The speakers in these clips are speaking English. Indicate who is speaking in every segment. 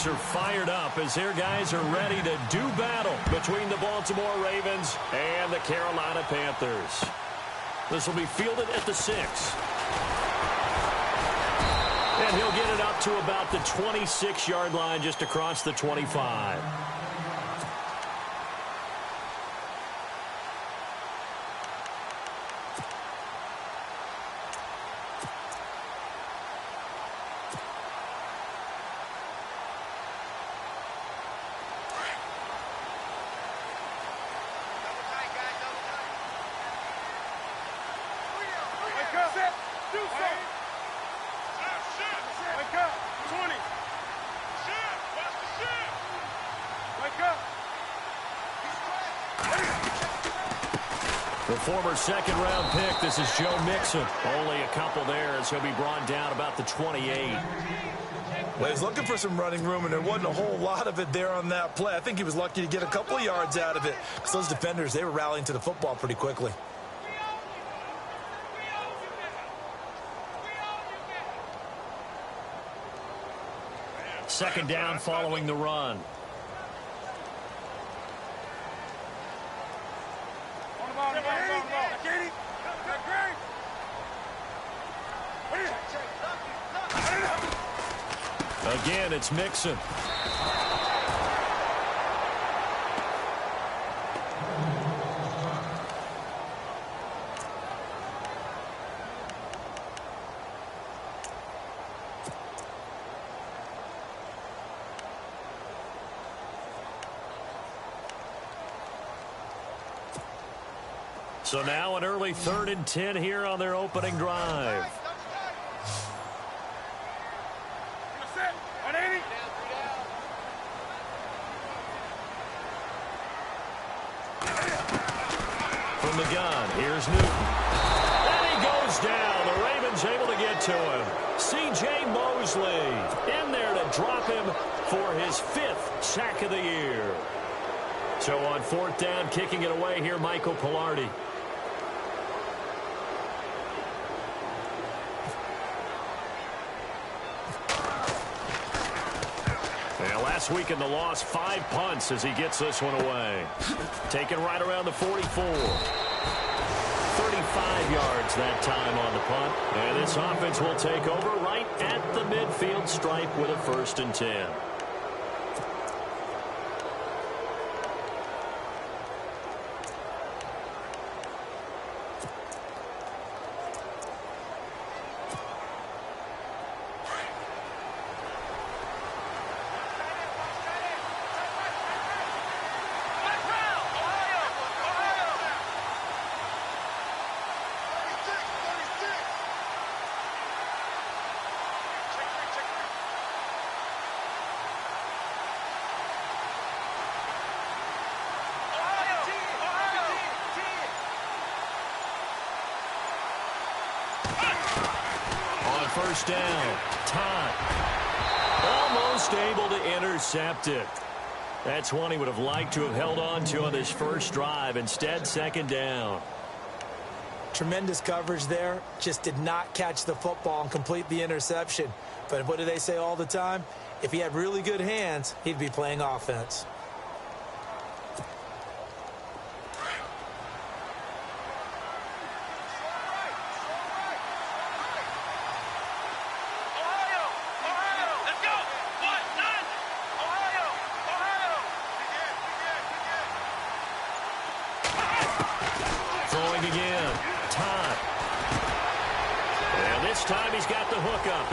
Speaker 1: fans are fired up as their guys are ready to do battle between the Baltimore Ravens and the Carolina Panthers. This will be fielded at the 6. And he'll get it up to about the 26-yard line, just across the 25. The former second-round pick, this is Joe Mixon. Only a couple there as he'll be brought down about the 28.
Speaker 2: Well, he's looking for some running room, and there wasn't a whole lot of it there on that play. I think he was lucky to get a couple of yards out of it because those defenders, they were rallying to the football pretty quickly.
Speaker 1: Second down following the run. Again, it's Mixon. So now an early 3rd and 10 here on their opening drive. From the gun, here's Newton. And he goes down. The Ravens able to get to him. C.J. Mosley in there to drop him for his 5th sack of the year. So on 4th down, kicking it away here, Michael Pilardi. Last week in the loss, 5 punts as he gets this one away. Taken right around the 44. 35 yards that time on the punt. And this offense will take over right at the midfield stripe with a 1st and 10. First down, Todd. Almost able to intercept it. That's one he would have liked to have held on to on his first drive. Instead, 2nd down.
Speaker 2: Tremendous coverage there. Just did not catch the football and complete the interception. But what do they say all the time? If he had really good hands, he'd be playing offense.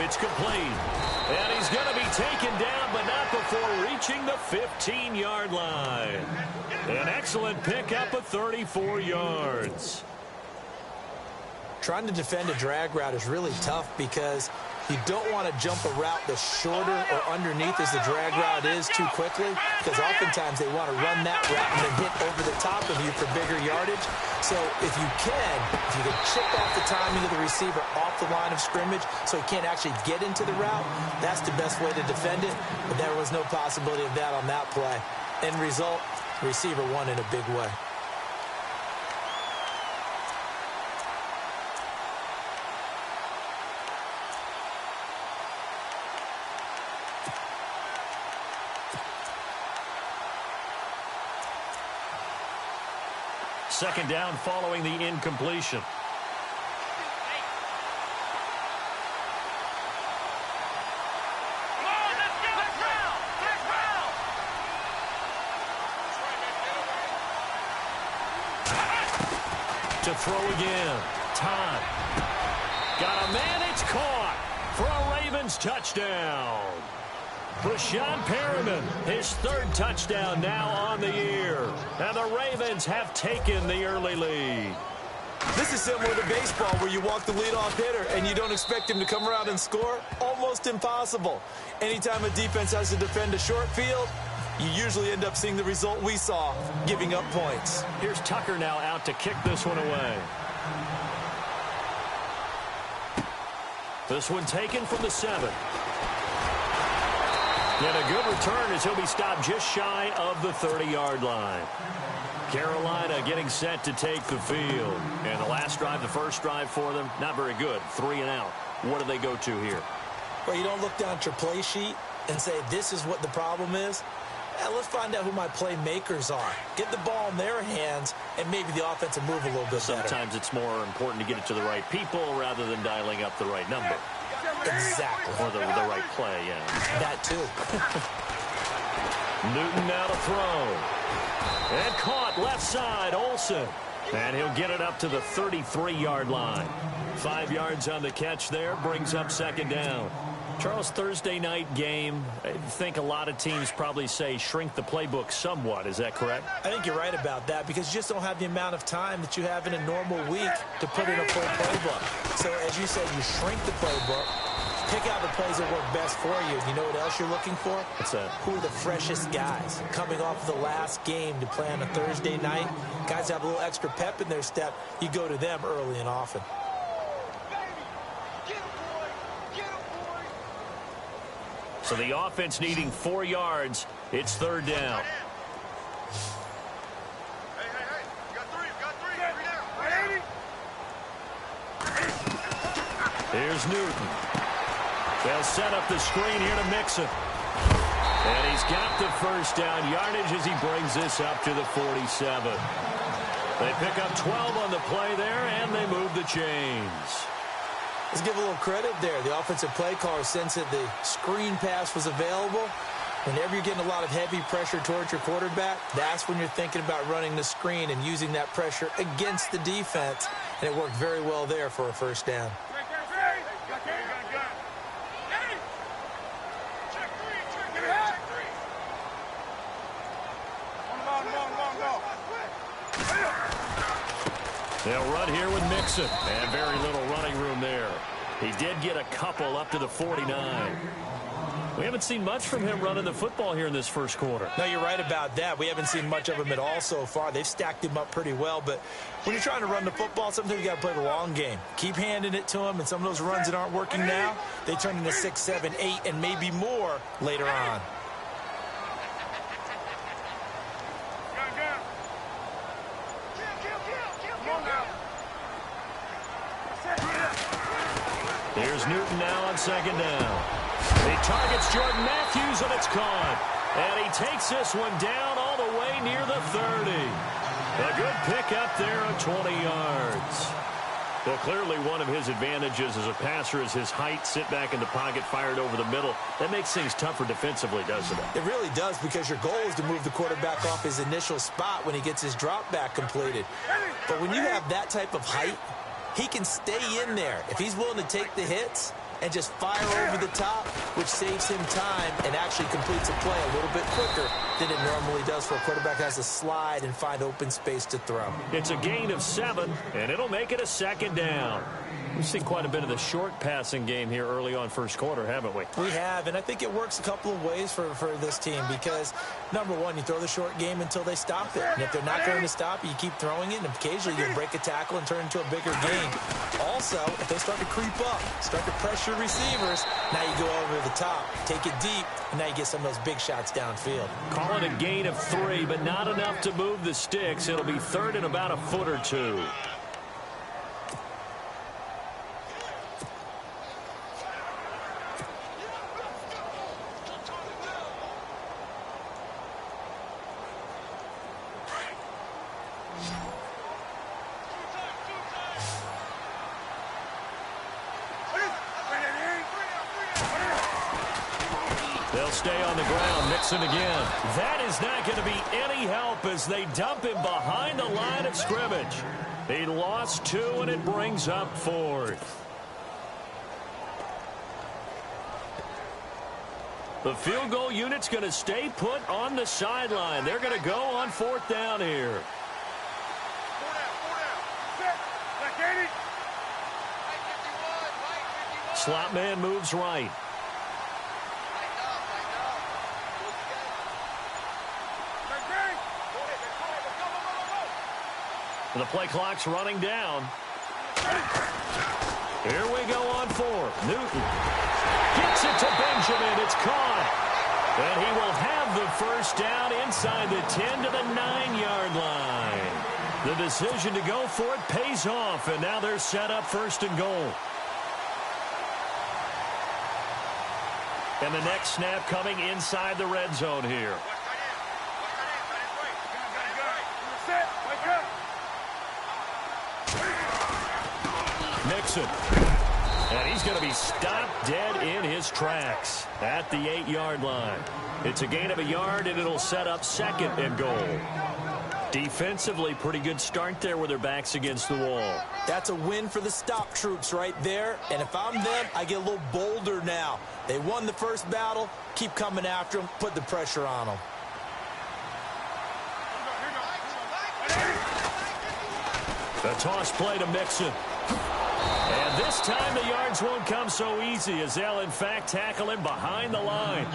Speaker 2: It's complete. And he's going to be taken down, but not before reaching the 15-yard line. An excellent pickup of 34 yards. Trying to defend a drag route is really tough because you don't want to jump a route that's shorter or underneath as the drag route is too quickly, because oftentimes they want to run that route and then hit over the top of you for bigger yardage. So if you can chip off the timing of the receiver off the line of scrimmage so he can't actually get into the route, that's the best way to defend it. But there was no possibility of that on that play. End result, the receiver won in a big way.
Speaker 1: Second down following the incompletion. To throw again. Todd. Got a man. It's caught for a Ravens touchdown. Brashad Perriman, his third touchdown now on the year. And the Ravens have taken the early lead.
Speaker 3: This is similar to baseball where you walk the leadoff hitter and you don't expect him to come around and score. Almost impossible. Anytime a defense has to defend a short field, you usually end up seeing the result we saw, giving up points.
Speaker 1: Here's Tucker now out to kick this one away. This one taken from the 7. And a good return as he'll be stopped just shy of the 30-yard line. Carolina getting set to take the field. And the last drive, the first drive for them, not very good. 3 and out. What do they go to here?
Speaker 3: Well, you don't look down at your play sheet and say, this is what the problem is. Let's find out who my playmakers are. Get the ball in their hands, and maybe the offense will move a little bit better.
Speaker 1: Sometimes it's more important to get it to the right people rather than dialing up the right number.
Speaker 3: Exactly.
Speaker 1: Or the right play, yeah.
Speaker 3: That too.
Speaker 1: Newton now to throw. And caught left side, Olsen. And he'll get it up to the 33-yard line. 5 yards on the catch there, brings up second down. Charles, Thursday night game, I think a lot of teams probably say shrink the playbook somewhat. Is that correct?
Speaker 3: I think you're right about that because you just don't have the amount of time that you have in a normal week to put in a full playbook. So, as you said, you shrink the playbook, pick out the plays that work best for you. You know what else you're looking for?
Speaker 1: What's that?
Speaker 3: Who are the freshest guys coming off of the last game to play on a Thursday night? Guys have a little extra pep in their step. You go to them early and often.
Speaker 1: So the offense needing 4 yards. It's third down. Here's Newton. They'll set up the screen here to Mixon. And he's got the first down yardage as he brings this up to the 47. They pick up 12 on the play there, and they move the chains.
Speaker 3: Let's give a little credit there. The offensive play caller sensed that the screen pass was available. Whenever you're getting a lot of heavy pressure towards your quarterback, that's when you're thinking about running the screen and using that pressure against the defense. And it worked very well there for a first down.
Speaker 1: They'll run here with Mixon. And very little running room there. He did get a couple up to the 49. We haven't seen much from him running the football here in this first quarter.
Speaker 3: No, you're right about that. We haven't seen much of him at all so far. They've stacked him up pretty well. But when you're trying to run the football, sometimes you got to play the long game. Keep handing it to him, and some of those runs that aren't working now, they turn into 6, 7, 8, and maybe more later on.
Speaker 1: Here's Newton now on second down. He targets Jordan Matthews, and it's caught. And he takes this one down all the way near the 30. A good pick up there on 20 yards. Well, clearly one of his advantages as a passer is his height, sit back in the pocket, fired over the middle. That makes things tougher defensively, doesn't it?
Speaker 3: It really does, because your goal is to move the quarterback off his initial spot when he gets his drop back completed. But when you have that type of height, he can stay in there if he's willing to take the hits and just fire over the top, which saves him time and actually completes a play a little bit quicker than it normally does for a quarterback that has to slide and find open space to throw.
Speaker 1: It's a gain of 7, and it'll make it a second down. We've seen quite a bit of the short passing game here early on first quarter, haven't we?
Speaker 3: We have, and I think it works a couple of ways for this team because, number one, you throw the short game until they stop it. And if they're not going to stop it, you keep throwing it, and occasionally you'll break a tackle and turn it into a bigger gain. Also, if they start to creep up, start to pressure receivers, now you go over the top, take it deep, and now you get some of those big shots downfield.
Speaker 1: Call it a gain of 3, but not enough to move the sticks. It'll be third and about a foot or two. stay on the ground. Mixon again. That is not going to be any help as they dump him behind the line of scrimmage. He lost 2, and it brings up 4th. The field goal unit's going to stay put on the sideline. They're going to go on 4th down here. Slot man moves right. The play clock's running down. Here we go on 4th. Newton gets it to Benjamin. It's caught. And he will have the first down inside the 10 to the 9-yard line. The decision to go for it pays off, and now they're set up 1st and goal. And the next snap coming inside the red zone here. Mixon. And he's going to be stopped dead in his tracks at the 8-yard line. It's a gain of a yard, and it'll set up 2nd and goal. Defensively, pretty good start there with their backs against the wall.
Speaker 3: That's a win for the stop troops right there. And if I'm them, I get a little bolder now. They won the first battle. Keep coming after them. Put the pressure on them.
Speaker 1: The toss play to Mixon. And this time the yards won't come so easy as they'll, in fact, tackle him behind the line.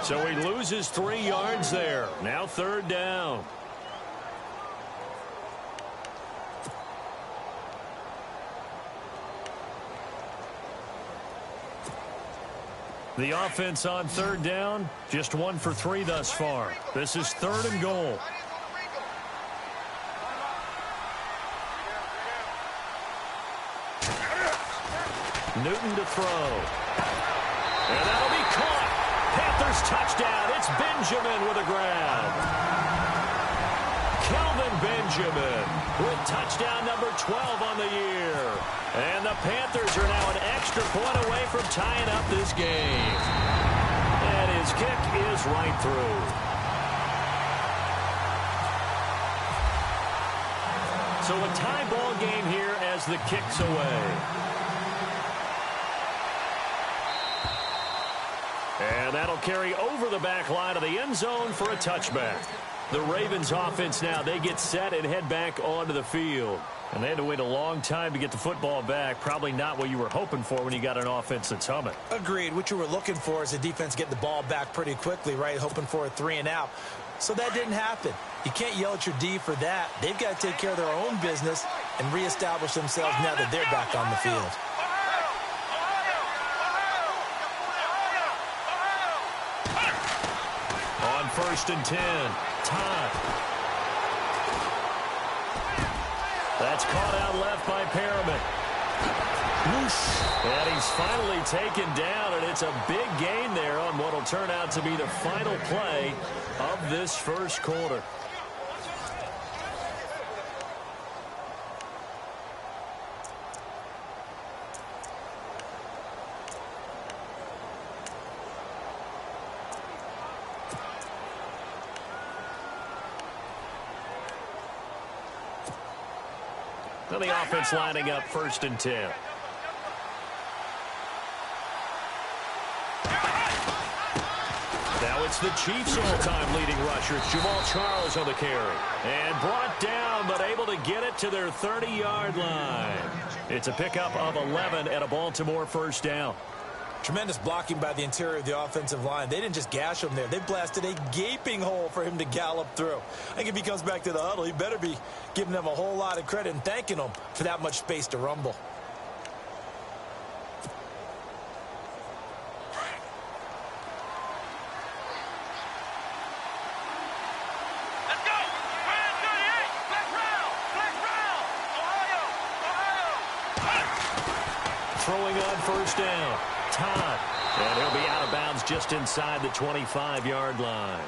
Speaker 1: So he loses 3 yards there. Now 3rd down. The offense on 3rd down, just 1 for 3 thus far. This is 3rd and goal. Newton to throw. And that'll be caught. Panthers touchdown. It's Benjamin with a grab. Kelvin Benjamin with touchdown number 12 on the year. And the Panthers are now an extra point away from tying up this game. And his kick is right through. So a tie ball game here as the kick's away. And that'll carry over the back line of the end zone for a touchback. The Ravens offense now, they get set and head back onto the field. And they had to wait a long time to get the football back. Probably not what you were hoping for when you got an offense that's humming.
Speaker 3: Agreed. What you were looking for is the defense get the ball back pretty quickly, right? Hoping for a 3 and out. So that didn't happen. You can't yell at your D for that. They've got to take care of their own business and reestablish themselves now that they're back on the field.
Speaker 1: On 1st and 10, Todd. That's caught out left by Perriman. Whoosh. And he's finally taken down, and it's a big gain there on what will turn out to be the final play of this first quarter. Now the offense lining up 1st and 10. Now it's the Chiefs' all-time leading rushers. Jamal Charles on the carry. And brought down, but able to get it to their 30-yard line. It's a pickup of 11 and a Baltimore first down.
Speaker 3: Tremendous blocking by the interior of the offensive line. They didn't just gash him there. They blasted a gaping hole for him to gallop through. I think if he comes back to the huddle, he better be giving them a whole lot of credit and thanking them for that much space to rumble.
Speaker 1: Throwing on 1st down. Todd. And he'll be out of bounds just inside the 25-yard line.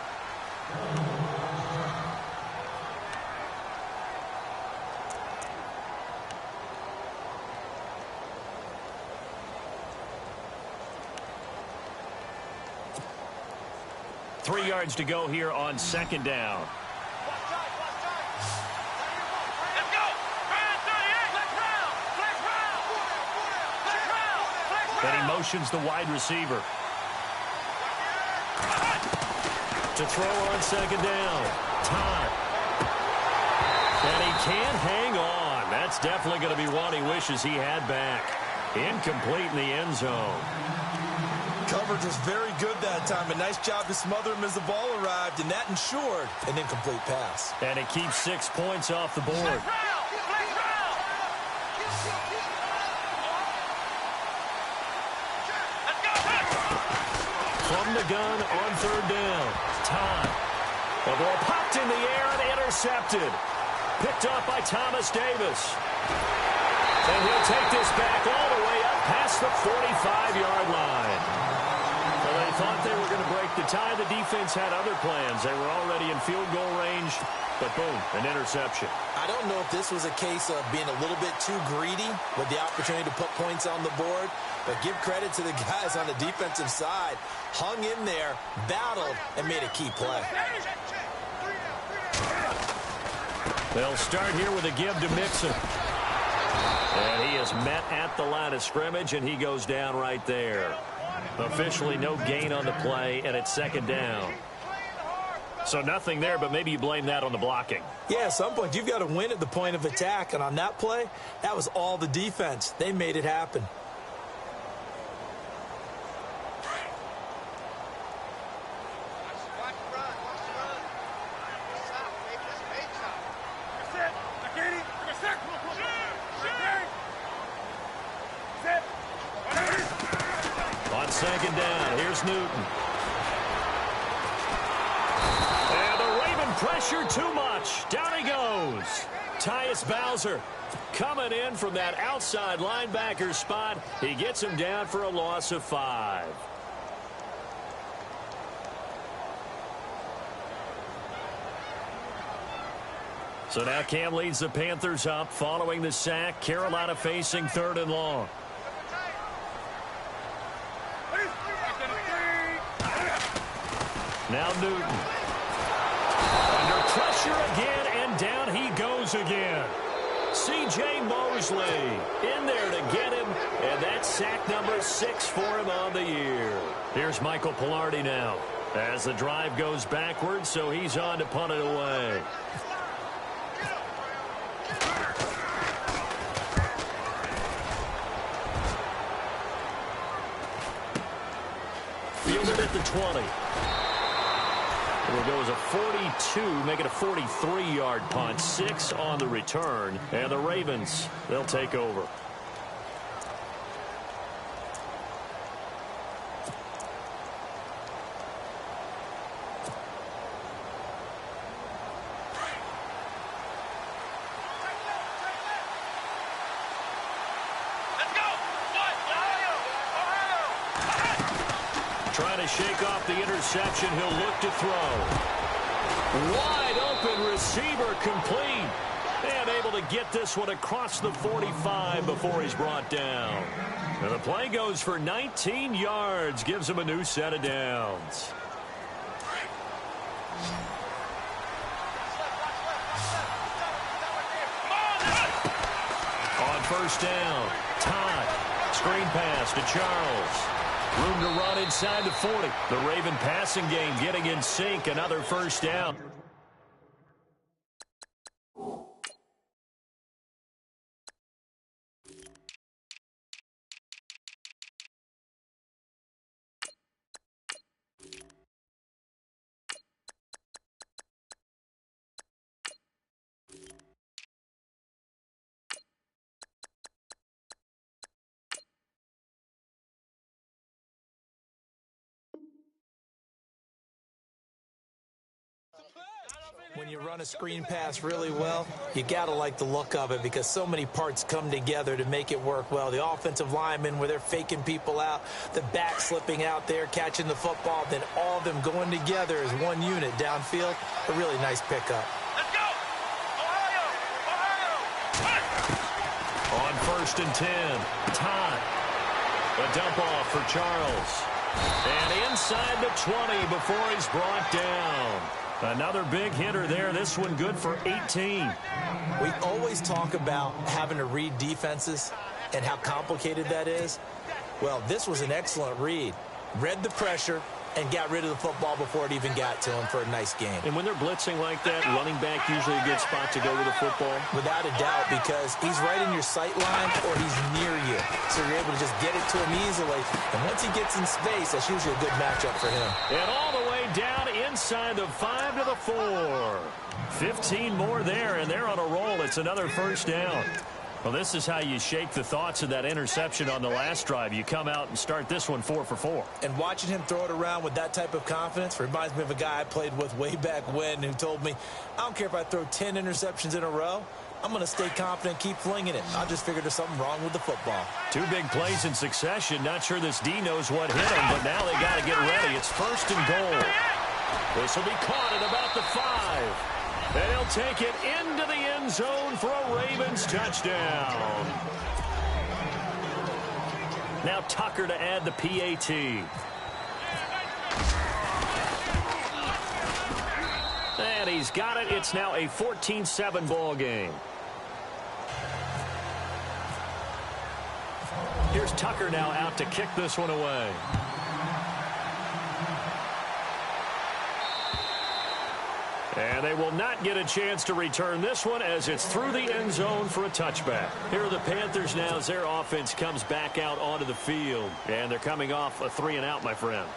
Speaker 2: 3 yards to go here on 2nd down. Then he motions the wide receiver. To throw on 2nd down. Todd. And he can't hang on. That's definitely going to be one he wishes he had back. Incomplete in the end zone.
Speaker 3: Coverage was very good that time. A nice job to smother him as the ball arrived, and that ensured an incomplete pass.
Speaker 2: And it keeps 6 points off the board. From the gun on 3rd down. Todd. The ball popped in the air and intercepted. Picked up by Thomas Davis. And he'll take this back all the way up past the 45-yard line. Well, they thought they were going to break the tie. The defense had other plans. They were already in field goal range, but boom, an interception.
Speaker 3: I don't know if this was a case of being a little bit too greedy with the opportunity to put points on the board, but give credit to the guys on the defensive side. Hung in there, battled, and made a key play.
Speaker 2: They'll start here with a give to Mixon. And he is met at the line of scrimmage, and he goes down right there. Officially no gain on the play, and it's 2nd down. So nothing there, but maybe you blame that on the blocking.
Speaker 3: Yeah, at some point, you've got to win at the point of attack, and on that play, that was all the defense. They made it happen.
Speaker 2: On 2nd down, here's Newton. And the Raven pressure too much. Down he goes. Tyus Bowser coming in from that outside linebacker spot. He gets him down for a loss of 5. So now Cam leads the Panthers up following the sack. Carolina facing 3rd and long. Now Newton. Under pressure again, and down he goes again. C.J. Mosley in there to get him, and that's sack number 6 for him on the year. Here's Michael Pilardi now as the drive goes backwards, so he's on to punt it away. Fielded at the 20. It will go as a 42, make it a 43-yard punt. 6 on the return. And the Ravens, they'll take over. Trying to shake off the interception. He'll look to throw. Wide open receiver, complete. And able to get this one across the 45 before he's brought down. And the play goes for 19 yards. Gives him a new set of downs. On 1st down, Todd. Screen pass to Charles. Room to run inside the 40. The Raven passing game getting in sync. Another 1st down.
Speaker 3: When you run a screen pass really well, you got to like the look of it because so many parts come together to make it work well. The offensive linemen, where they're faking people out, the back slipping out there, catching the football, then all of them going together as one unit downfield. A really nice pickup.
Speaker 2: Let's go! Ohio! On 1st and 10, Todd. A dump off for Charles.
Speaker 1: And inside the 20 before he's brought down. Another big hitter there. This one good for 18.
Speaker 3: We always talk about having to read defenses and how complicated that is. Well, this was an excellent read. Read the pressure and got rid of the football before it even got to him for a nice game.
Speaker 1: And when they're blitzing like that, running back usually a good spot to go with the football?
Speaker 3: Without a doubt, because he's right in your sight line or he's near you. So you're able to just get it to him easily. And once he gets in space, that's usually a good matchup for him.
Speaker 1: And all the way down inside the 5 to the 4. 15 more there, and they're on a roll. It's another first down. Well, this is how you shake the thoughts of that interception on the last drive. You come out and start this one 4 for 4.
Speaker 3: And watching him throw it around with that type of confidence reminds me of a guy I played with way back when who told me, I don't care if I throw 10 interceptions in a row. I'm going to stay confident, keep flinging it. I just figured there's something wrong with the football. 2
Speaker 1: big plays in succession. Not sure this D knows what hit him, but now they got to get ready. It's 1st and goal. This will be caught at about the 5. And he'll take it into the end zone for a Ravens touchdown. Now Tucker to add the PAT. And he's got it. It's now a 14-7 ball game. Here's Tucker now out to kick this one away. And they will not get a chance to return this one as it's through the end zone for a touchback. Here are the Panthers now as their offense comes back out onto the field. And they're coming off a 3-and-out, my friend.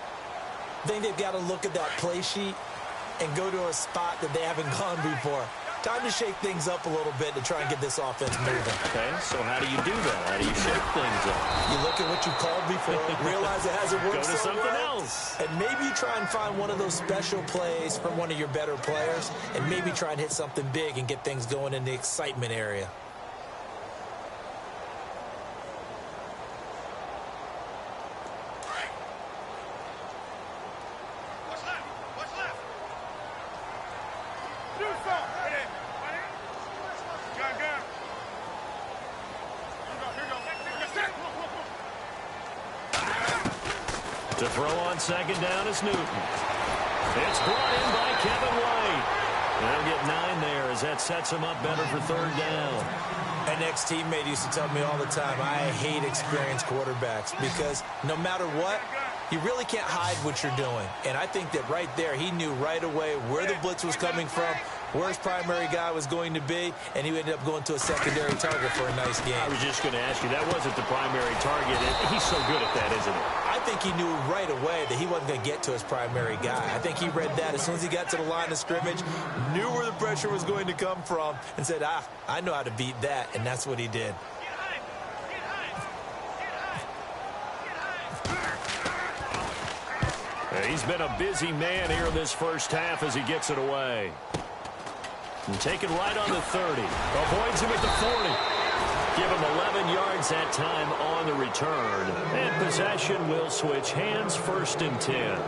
Speaker 3: I think they've got to look at that play sheet and go to a spot that they haven't gone before. Time to shake things up a little bit to try and get this offense moving.
Speaker 1: Okay, so how do you do that? How do you shake things up?
Speaker 3: You look at what you called before, realize it hasn't worked
Speaker 1: Go to
Speaker 3: so
Speaker 1: something
Speaker 3: well,
Speaker 1: else.
Speaker 3: and maybe you try and find one of those special plays from one of your better players, and maybe try and hit something big and get things going in the excitement area.
Speaker 1: To throw on 2nd down is Newton. It's brought in by Kevin White. They'll get 9 there as that sets him up better for 3rd down.
Speaker 3: An ex-teammate used to tell me all the time, I hate experienced quarterbacks because no matter what, you really can't hide what you're doing. And I think that right there, he knew right away where the blitz was coming from, where his primary guy was going to be, and he ended up going to a secondary target for a nice game.
Speaker 1: I was just going to ask you, that wasn't the primary target. He's so good at that, isn't he?
Speaker 3: I think he knew right away that he wasn't going to get to his primary guy. I think he read that as soon as he got to the line of scrimmage, knew where the pressure was going to come from, and said, I know how to beat that, and that's what he did.
Speaker 1: He's been a busy man here in this first half as he gets it away. And take it right on the 30. Avoids him at the 40. Give him 11 yards that time on the return. And possession will switch hands, 1st and 10.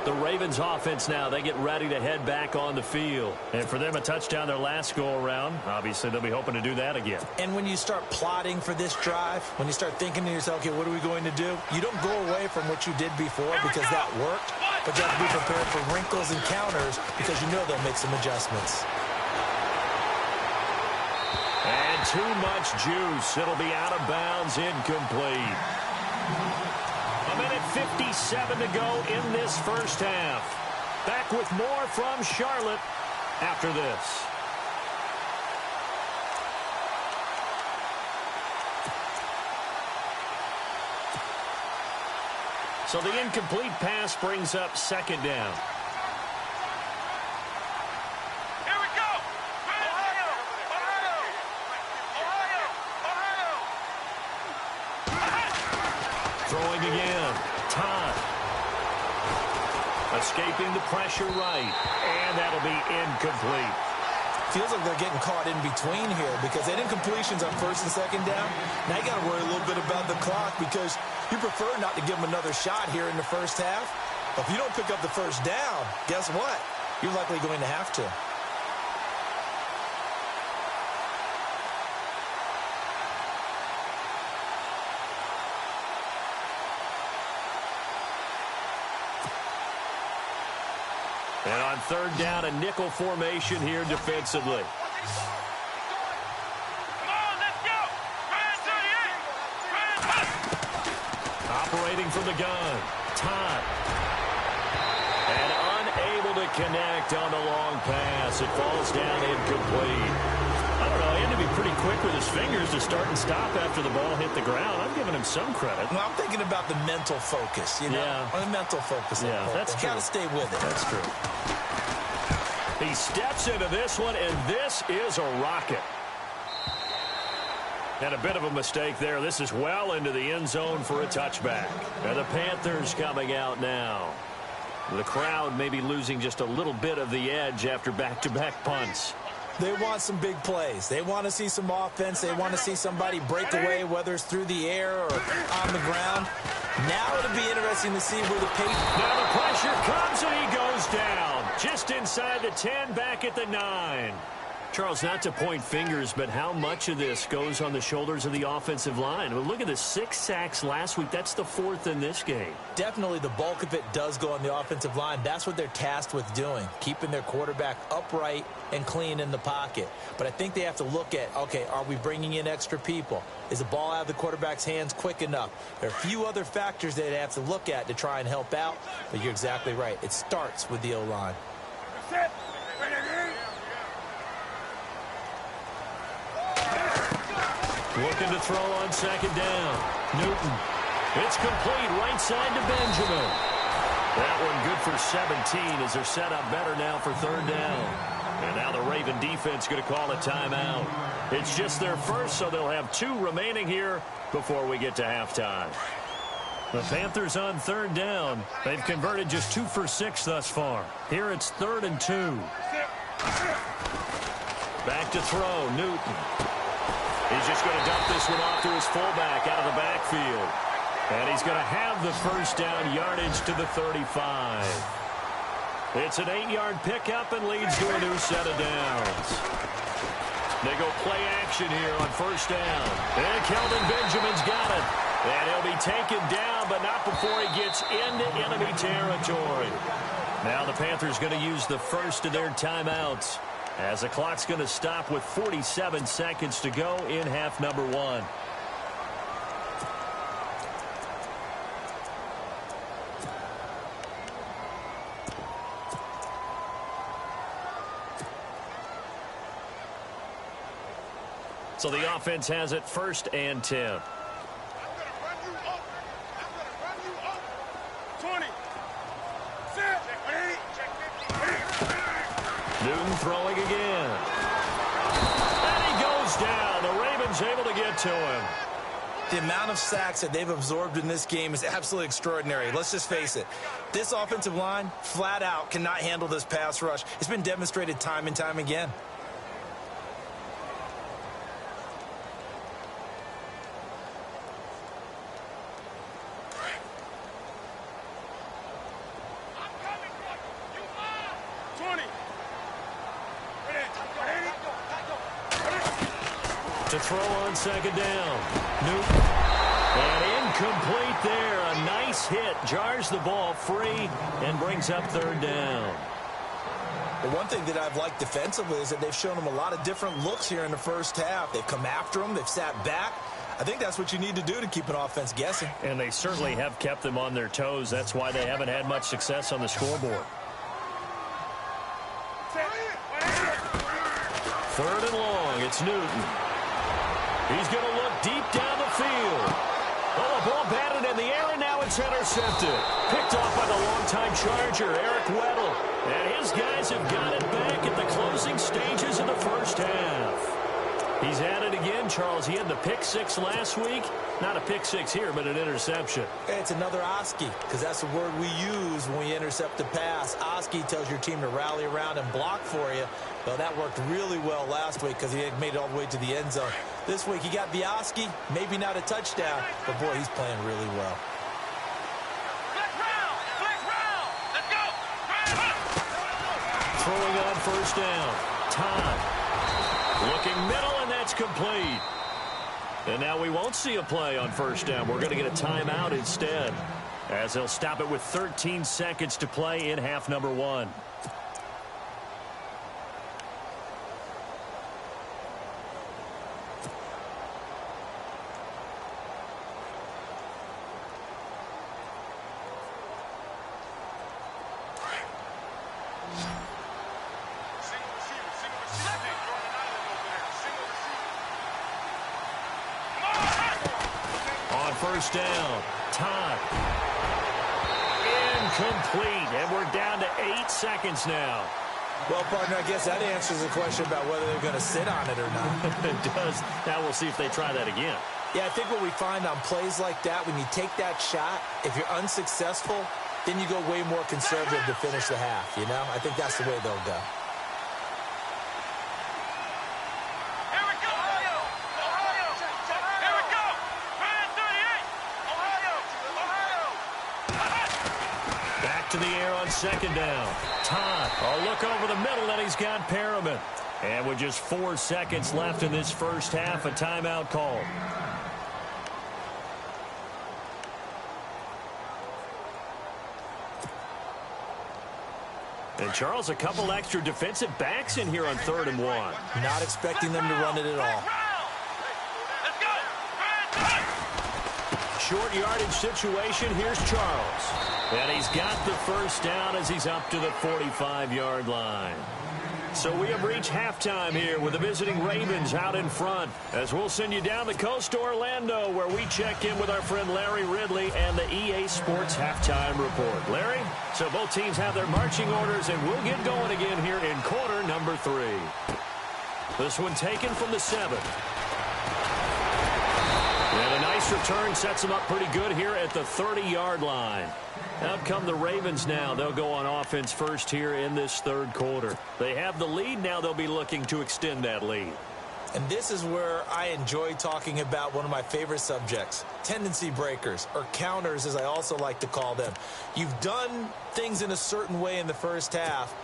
Speaker 1: The Ravens offense now, they get ready to head back on the field. And for them, a touchdown their last go-around. Obviously, they'll be hoping to do that again.
Speaker 3: And when you start plotting for this drive, when you start thinking to yourself, okay, what are we going to do? You don't go away from what you did before because that worked. But you have to be prepared for wrinkles and counters because you know they'll make some adjustments.
Speaker 1: And too much juice. It'll be out of bounds, incomplete. A minute 57 to go in this first half. Back with more from Charlotte after this. So the incomplete pass brings up 2nd down. Throwing again. Todd. Escaping the pressure right. And that'll be incomplete.
Speaker 3: Feels like they're getting caught in between here because they had incompletions on 1st and 2nd down. Now you got to worry a little bit about the clock because you prefer not to give them another shot here in the first half. But if you don't pick up the 1st down, guess what? You're likely going to have to.
Speaker 1: And on third down, a nickel formation here defensively. Operating from the gun. Todd. And unable to connect on the long pass. It falls down incomplete. I don't know. He had to be pretty quick with his fingers to start and stop after the ball hit the ground. I'm giving him some credit.
Speaker 3: Well, I'm thinking about the mental focus, you know?
Speaker 1: Yeah.
Speaker 3: The mental focus.
Speaker 1: Yeah, that's true.
Speaker 3: Got to stay with it.
Speaker 1: That's true. He steps into this one, and this is a rocket. And a bit of a mistake there. This is well into the end zone for a touchback. And the Panthers coming out now. The crowd maybe losing just a little bit of the edge after back-to-back punts.
Speaker 3: They want some big plays. They want to see some offense. They want to see somebody break away, whether it's through the air or on the ground. Now it'll be interesting to see where the pace...
Speaker 1: Now the pressure comes, and he goes down. Just inside the 10, back at the 9. Charles, not to point fingers, but how much of this goes on the shoulders of the offensive line? Well, look at the 6 sacks last week. That's the 4th in this game.
Speaker 3: Definitely the bulk of it does go on the offensive line. That's what they're tasked with doing, keeping their quarterback upright and clean in the pocket. But I think they have to look at, okay, are we bringing in extra people? Is the ball out of the quarterback's hands quick enough? There are a few other factors they have to look at to try and help out, but you're exactly right. It starts with the O-line.
Speaker 1: Looking to throw on second down. Newton. It's complete right side to Benjamin. That one good for 17 as they're set up better now for third down. And now the Raven defense going to call a timeout. It's just their first, so they'll have 2 remaining here before we get to halftime. The Panthers on third down. They've converted just 2 for 6 thus far. Here it's 3rd and 2. Back to throw. Newton. He's just going to dump this one off to his fullback out of the backfield. And he's going to have the first down, yardage to the 35. It's an 8-yard pickup and leads to a new set of downs. They go play action here on first down. And Kelvin Benjamin's got it. And he'll be taken down, but not before he gets into enemy territory. Now the Panthers going to use the first of their timeouts, as the clock's going to stop with 47 seconds to go in half number 1. So the offense has it 1st and 10. Newton throwing again. And he goes down. The Ravens able to get to him.
Speaker 3: The amount of sacks that they've absorbed in this game is absolutely extraordinary. Let's just face it. This offensive line, flat out, cannot handle this pass rush. It's been demonstrated time and time again.
Speaker 1: To throw on second down. Newton. And incomplete there. A nice hit. Jars the ball free and brings up third down.
Speaker 3: The one thing that I've liked defensively is that they've shown them a lot of different looks here in the first half. They've come after them. They've sat back. I think that's what you need to do to keep an offense guessing.
Speaker 1: And they certainly have kept them on their toes. That's why they haven't had much success on the scoreboard. 3rd and long. It's Newton. He's going to look deep down the field. Oh, the ball batted in the air, and now it's intercepted. Picked off by the longtime Charger, Eric Weddle. And his guys have got it back at the closing stages of the first half. He's at it again, Charles. He had the pick 6 last week. Not a pick 6 here, but an interception.
Speaker 3: It's another Oski, because that's the word we use when we intercept a pass. Oski tells your team to rally around and block for you. Well, that worked really well last week because he had made it all the way to the end zone. This week, he got the Oski, maybe not a touchdown, but boy, he's playing really well.
Speaker 1: Throwing on first down. Todd. Looking middle, and that's complete. And now we won't see a play on first down. We're going to get a timeout instead. as they'll stop it with 13 seconds to play in half number 1. First down. Todd. Incomplete. And we're down to 8 seconds now.
Speaker 3: Well, partner, I guess that answers the question about whether they're going to sit on it or not.
Speaker 1: It does. Now we'll see if they try that again.
Speaker 3: Yeah, I think what we find on plays like that, when you take that shot, if you're unsuccessful, then you go way more conservative to finish the half, you know? I think that's the way they'll go.
Speaker 1: To the air on second down. Todd. A look over the middle, and he's got Perriman. And with just 4 seconds left in this first half, a timeout call. And, Charles, a couple extra defensive backs in here on 3rd and 1.
Speaker 3: Not expecting them to run it at all.
Speaker 1: Short yardage situation. Here's Charles. And he's got the first down as he's up to the 45-yard line. So we have reached halftime here with the visiting Ravens out in front, as we'll send you down the coast to Orlando, where we check in with our friend Larry Ridley and the EA Sports Halftime Report. Larry, so both teams have their marching orders, and we'll get going again here in quarter number 3. This one taken from the 7. And a nice return sets them up pretty good here at the 30-yard line. Out come the Ravens now. They'll go on offense first here in this 3rd quarter. They have the lead. Now they'll be looking to extend that lead.
Speaker 3: And this is where I enjoy talking about one of my favorite subjects, tendency breakers, or counters, as I also like to call them. You've done things in a certain way in the first half,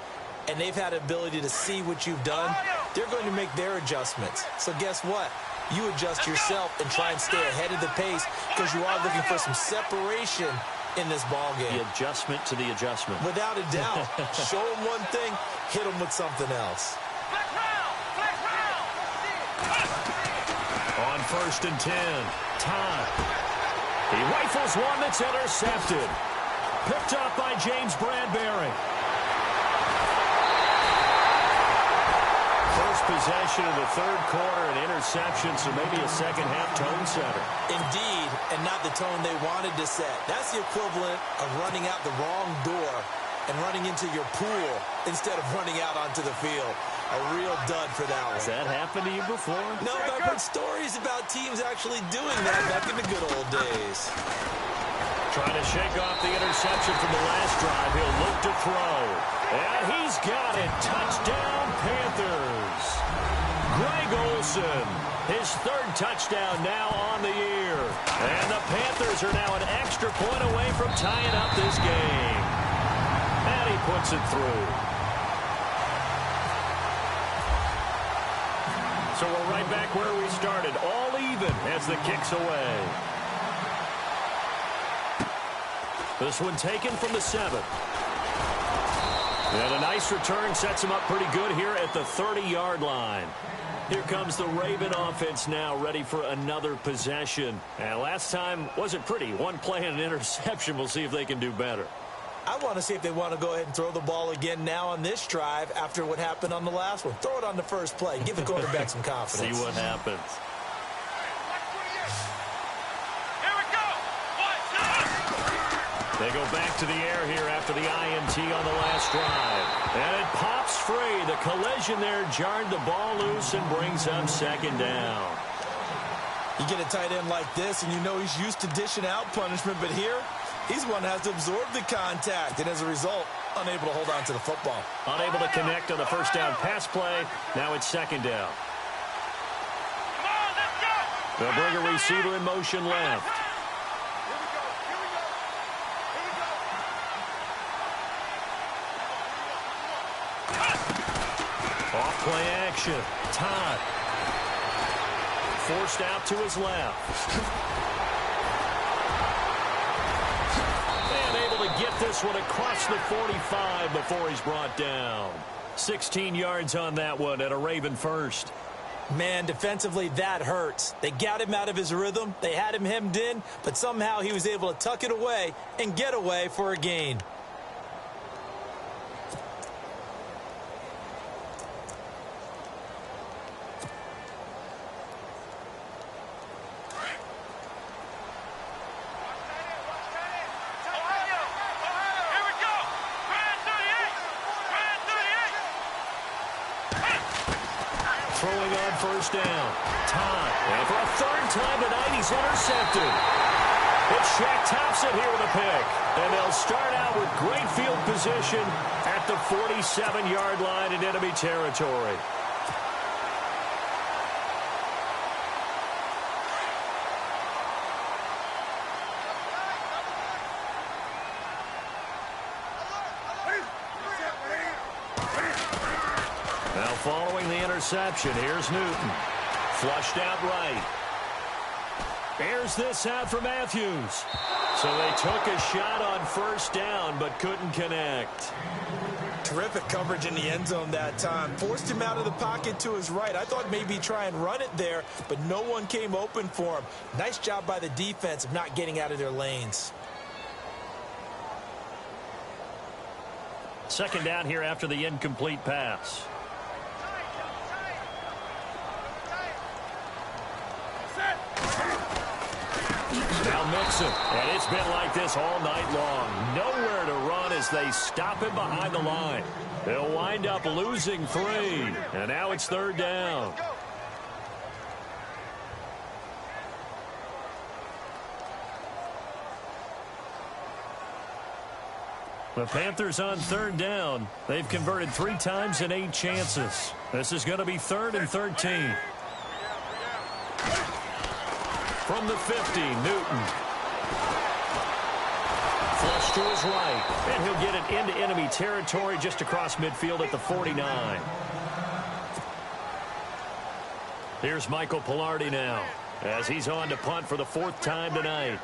Speaker 3: and they've had the ability to see what you've done. They're going to make their adjustments. So guess what? You adjust yourself and try and stay ahead of the pace, because you are looking for some separation in this ball game.
Speaker 1: The adjustment to the adjustment.
Speaker 3: Without a doubt. Show them one thing, hit them with something else.
Speaker 1: On 1st and 10, Todd. He rifles one that's intercepted. Picked up by James Bradbury. First possession of the 3rd quarter, an interception, so maybe a second-half tone setter.
Speaker 3: Indeed, and not the tone they wanted to set. That's the equivalent of running out the wrong door and running into your pool instead of running out onto the field. A real dud for that one.
Speaker 1: Has that happened to you before?
Speaker 3: No, but I've heard stories about teams actually doing that back in the good old days.
Speaker 1: Trying to shake off the interception from the last drive. He'll look to throw. And he's got it. Touchdown, Panthers. Greg Olsen, his 3rd touchdown now on the year. And the Panthers are now an extra point away from tying up this game. And he puts it through. So we're right back where we started. All even as the kick's away. This one taken from the 7. And a nice return sets him up pretty good here at the 30-yard line. Here comes the Raven offense now, ready for another possession. And last time wasn't pretty. One play and an interception. We'll see if they can do better.
Speaker 3: I want to see if they want to go ahead and throw the ball again now on this drive after what happened on the last one. Throw it on the first play. Give the quarterback some confidence.
Speaker 1: See what happens. They go back to the air here after the INT on the last drive. And it pops free. The collision there jarred the ball loose and brings up 2nd down.
Speaker 3: You get a tight end like this, and you know he's used to dishing out punishment, but here, he's the one that has to absorb the contact, and as a result, unable to hold on to the football.
Speaker 1: Unable to connect on the first down pass play. Now it's 2nd down. They'll bring a receiver in motion left. Off-play action. Todd. Forced out to his left. this one across the 45 before he's brought down. 16 yards on that one and a Raven first.
Speaker 3: Man, defensively, that hurts. They got him out of his rhythm. They had him hemmed in, but somehow he was able to tuck it away and get away for a gain.
Speaker 1: Throwing on first down. Time. And for a third time tonight, he's intercepted. But Shaq tops it here with a pick. And they'll start out with great field position at the 47-yard line in enemy territory. Now following the interception, here's Newton. Flushed out right. Airs this out for Matthews. So they took a shot on first down, but couldn't connect.
Speaker 3: Terrific coverage in the end zone that time. Forced him out of the pocket to his right. I thought maybe try and run it there, but no one came open for him. Nice job by the defense of not getting out of their lanes.
Speaker 1: Second down here after the incomplete pass. Now Mixon, and it's been like this all night long. Nowhere to run as they stop him behind the line. They'll wind up losing 3, and now it's third down. The Panthers on third down. They've converted 3 times in 8 chances. This is going to be 3rd and 13. From the 50, Newton. Flush to his right. And he'll get it into enemy territory just across midfield at the 49. Here's Michael Pilardi now as he's on to punt for the 4th time tonight.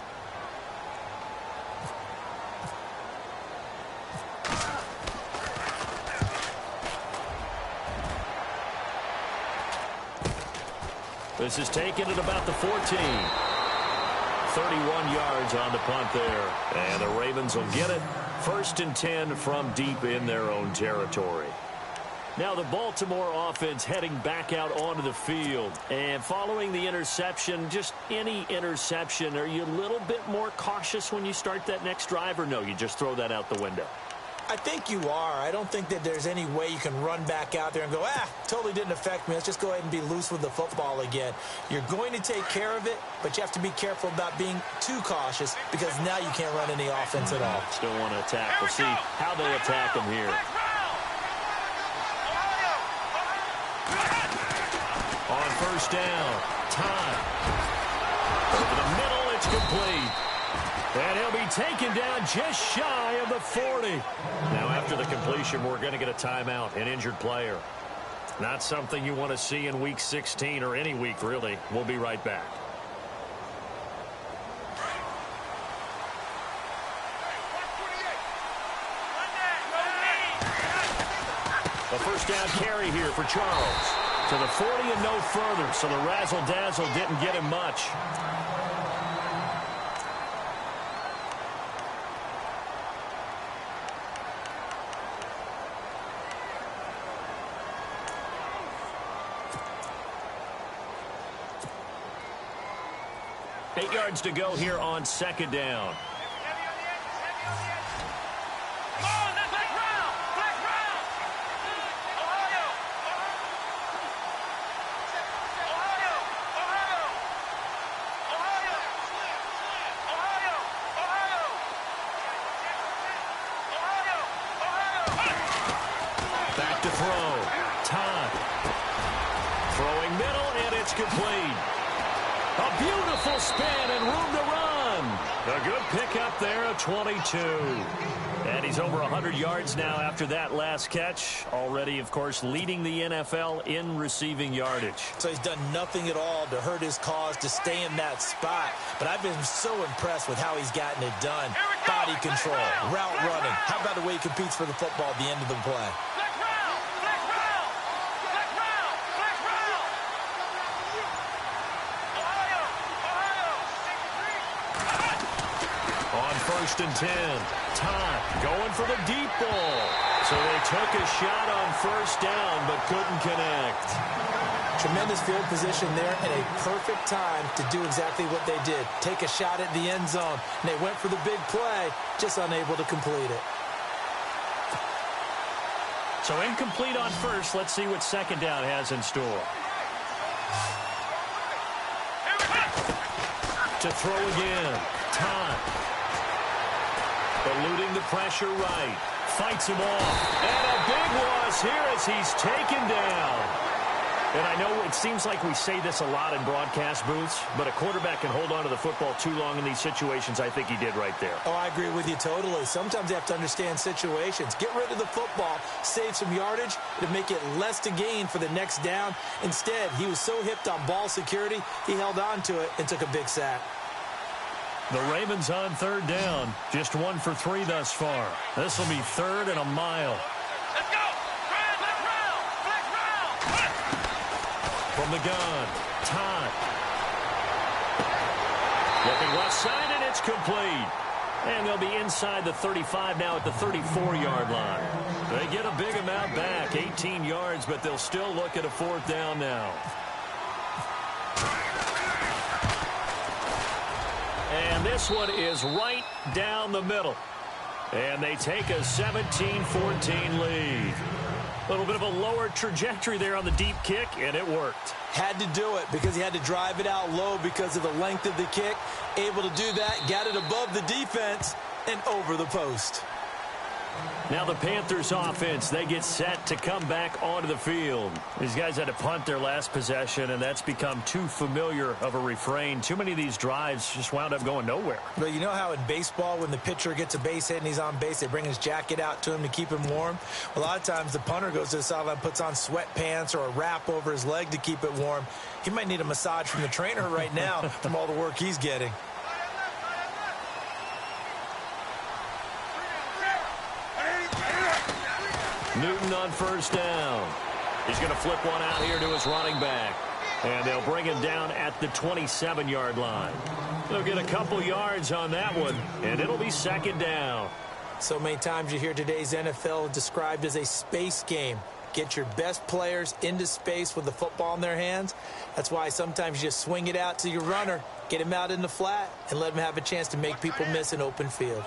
Speaker 1: This is taken at about the 14. 31 yards on the punt there. And the Ravens will get it. 1st and 10 from deep in their own territory. Now the Baltimore offense heading back out onto the field. And following the interception, just any interception, are you a little bit more cautious when you start that next drive, or no, you just throw that out the window?
Speaker 3: I think you are. I don't think that there's any way you can run back out there and go, totally didn't affect me. Let's just go ahead and be loose with the football again. You're going to take care of it, but you have to be careful about being too cautious because now you can't run any offense at all.
Speaker 1: Still want to attack. We'll see how they attack him here. On first down, time. Over the middle, it's complete. And he'll be taken down just shy of the 40. Now, after the completion, we're going to get a timeout, an injured player. Not something you want to see in Week 16 or any week, really. We'll be right back. A first down carry here for Charles. To the 40 and no further, so the razzle-dazzle didn't get him much. Eight yards to go here on second down. Back to throw. Time. Throwing middle, and it's complete. A beautiful spin and room to run. A good pickup there of 22. And he's over 100 yards now after that last catch. Already, of course, leading the NFL in receiving yardage.
Speaker 3: So he's done nothing at all to hurt his cause, to stay in that spot. But I've been so impressed with how he's gotten it done. body control, route running. How about the way he competes for the football at the end of the play?
Speaker 1: On 1st and 10, Todd going for the deep ball. So they took a shot on 1st down, but couldn't connect.
Speaker 3: Tremendous field position there and a perfect time to do exactly what they did. Take a shot at the end zone. And they went for the big play, just unable to complete it.
Speaker 2: So incomplete on 1st. Let's see what 2nd down has in store.
Speaker 1: To throw again, Todd. Eluding the pressure right. Fights him off. And a big loss here as he's taken down.
Speaker 2: And I know it seems like we say this a lot in broadcast booths, but a quarterback can hold on to the football too long in these situations. I think he did right there.
Speaker 3: Oh, I agree with you totally. Sometimes you have to understand situations. Get rid of the football, save some yardage to make it less to gain for the next down. Instead, he was so hipped on ball security, he held on to it and took a big sack.
Speaker 2: The Ravens on 3rd down. Just 1 for 3 thus far. This will be 3rd and a mile.
Speaker 1: Let's go! From the gun, Todd. Looking left side, and it's complete. And they'll be inside the 35 now at the 34-yard line. They get a big amount back, 18 yards, but they'll still look at a 4th down now. And this one is right down the middle. And they take a 17-14 lead. A little bit of a lower trajectory there on the deep kick, and it worked.
Speaker 3: Had to do it because he had to drive it out low because of the length of the kick. Able to do that, got it above the defense and over the post.
Speaker 1: Now the Panthers offense, they get set to come back onto the field. These guys had to punt their last possession, and that's become too familiar of a refrain. Too many of these drives just wound up going nowhere.
Speaker 3: But you know how in baseball, when the pitcher gets a base hit and he's on base, they bring his jacket out to him to keep him warm? A lot of times the punter goes to the sideline, puts on sweatpants or a wrap over his leg to keep it warm. He might need a massage from the trainer right now from all the work he's getting.
Speaker 1: Newton on 1st down. He's going to flip one out here to his running back. And they'll bring him down at the 27-yard line. They'll get a couple yards on that one, and it'll be 2nd down.
Speaker 3: So many times you hear today's NFL described as a space game. Get your best players into space with the football in their hands. That's why sometimes you just swing it out to your runner, get him out in the flat, and let him have a chance to make people miss an open field.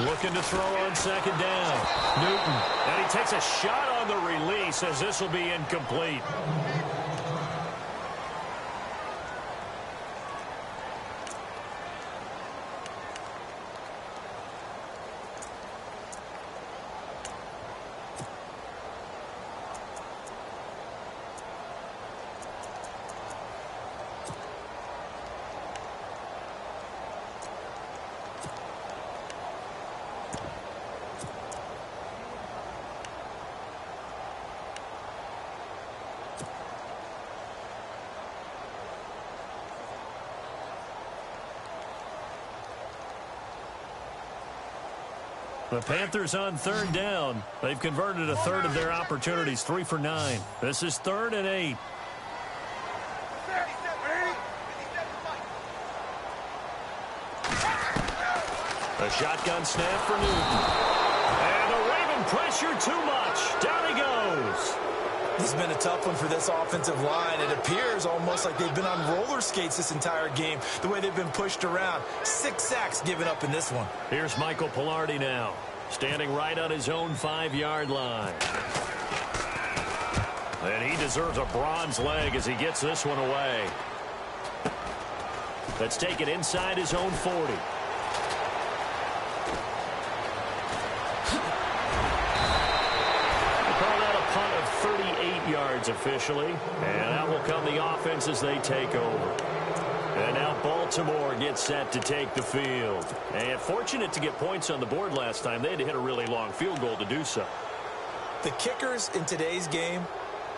Speaker 1: Looking to throw on 2nd down. Newton. And he takes a shot on the release as this will be incomplete. The Panthers on 3rd down. They've converted a third of their opportunities, 3 for 9. This is 3rd and 8. A shotgun snap for Newton. And the Raven pressure too much. Down he goes.
Speaker 3: This has been a tough one for this offensive line. It appears almost like they've been on roller skates this entire game, the way they've been pushed around. 6 sacks given up in this one.
Speaker 1: Here's Michael Pilardi now, standing right on his own 5-yard line. And he deserves a bronze leg as he gets this one away. Let's take it inside his own 40. Punt of 38 yards officially, and out will come the offense as they take over. And now Baltimore gets set to take the field. And fortunate to get points on the board last time. They had to hit a really long field goal to do so.
Speaker 3: The kickers in today's game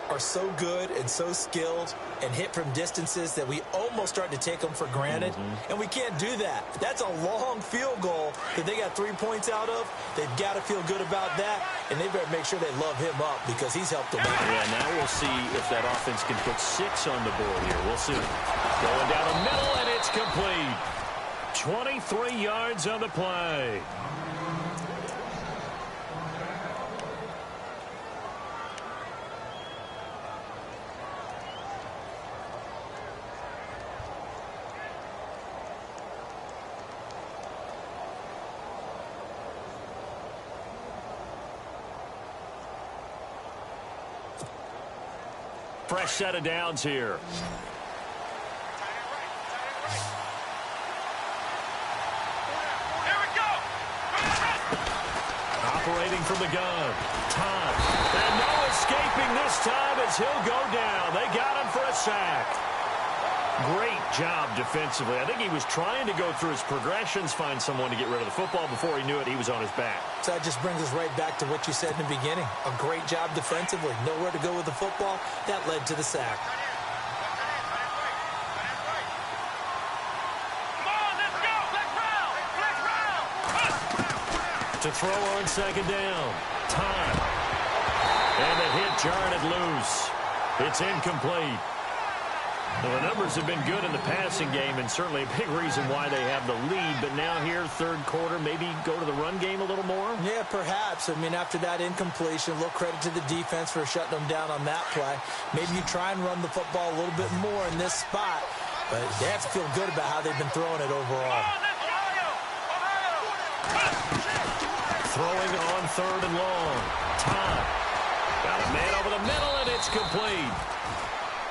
Speaker 3: are so good and so skilled and hit from distances that we almost start to take them for granted, and we can't do that. That's a long field goal that they got 3 points out of. They've got to feel good about that, and they better make sure they love him up because he's helped them out.
Speaker 1: Yeah, now we'll see if that offense can put 6 on the board here. We'll see. Going down the middle, and it's complete. 23 yards on the play. Fresh set of downs here. Operating from the gun. Time. And no escaping this time as he'll go down. They got him for a sack. Great job defensively. I think he was trying to go through his progressions, find someone to get rid of the football. Before he knew it, he was on his back.
Speaker 3: So that just brings us right back to what you said in the beginning. A great job defensively. Nowhere to go with the football. That led to the sack.
Speaker 1: To throw on second down. Time. And the hit jarred it loose. It's incomplete. Well, the numbers have been good in the passing game, and certainly a big reason why they have the lead. But now here, third quarter, maybe go to the run game a little more?
Speaker 3: Yeah, perhaps. I mean, after that incompletion, a little credit to the defense for shutting them down on that play. Maybe you try and run the football a little bit more in this spot. But they have to feel good about how they've been throwing it overall.
Speaker 1: Throwing on third and long. Time. Got a man over the middle, and it's complete.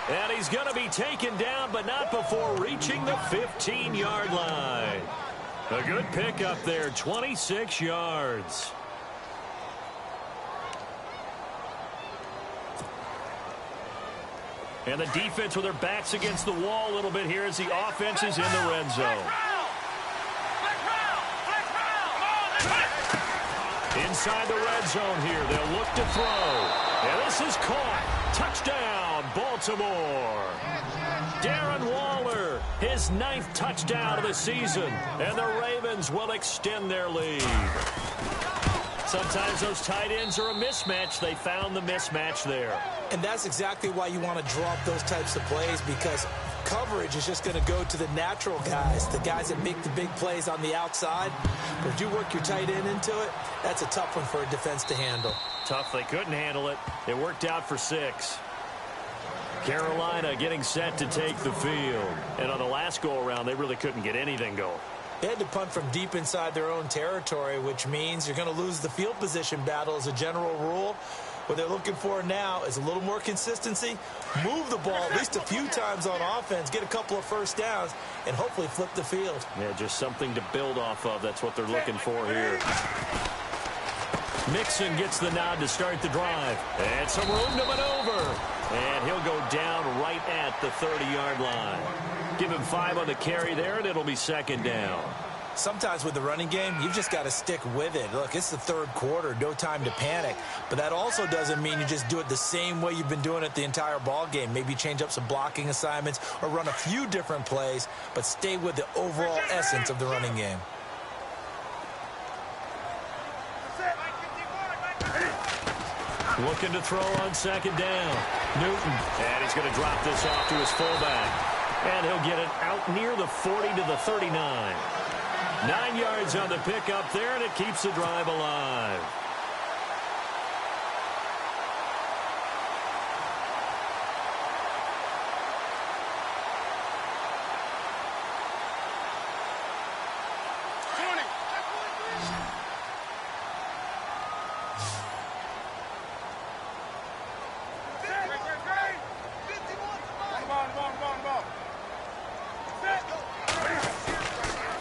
Speaker 1: And he's going to be taken down, but not before reaching the 15-yard line. A good pickup there, 26 yards. And the defense with their backs against the wall a little bit here as the offense is in the red zone. Inside the red zone here, they'll look to throw. And this is caught. Touchdown, Baltimore. Darren Waller, his 9th touchdown of the season. And the Ravens will extend their lead. Sometimes those tight ends are a mismatch. They found the mismatch there.
Speaker 3: And that's exactly why you want to draw up those types of plays, because coverage is just going to go to the natural guys, the guys that make the big plays on the outside. But if you work your tight end into it, that's a tough one for a defense to handle.
Speaker 1: Tough. They couldn't handle it. It worked out for 6. Carolina getting set to take the field. And on the last go-around, they really couldn't get anything going.
Speaker 3: They had to punt from deep inside their own territory, which means you're going to lose the field position battle as a general rule. What they're looking for now is a little more consistency, move the ball at least a few times on offense, get a couple of first downs, and hopefully flip the field.
Speaker 1: Yeah, just something to build off of. That's what they're looking for here. Mixon gets the nod to start the drive. And some room to maneuver. And he'll go down right at the 30-yard line. Give him 5 on the carry there, and it'll be second down.
Speaker 3: Sometimes with the running game, you've just got to stick with it. Look, it's the third quarter, no time to panic. But that also doesn't mean you just do it the same way you've been doing it the entire ball game. Maybe change up some blocking assignments or run a few different plays, but stay with the overall essence of the running game.
Speaker 1: Looking to throw on second down. Newton. And he's going to drop this off to his fullback. And he'll get it out near the 40 to the 39. 9 yards on the pickup there, and it keeps the drive alive.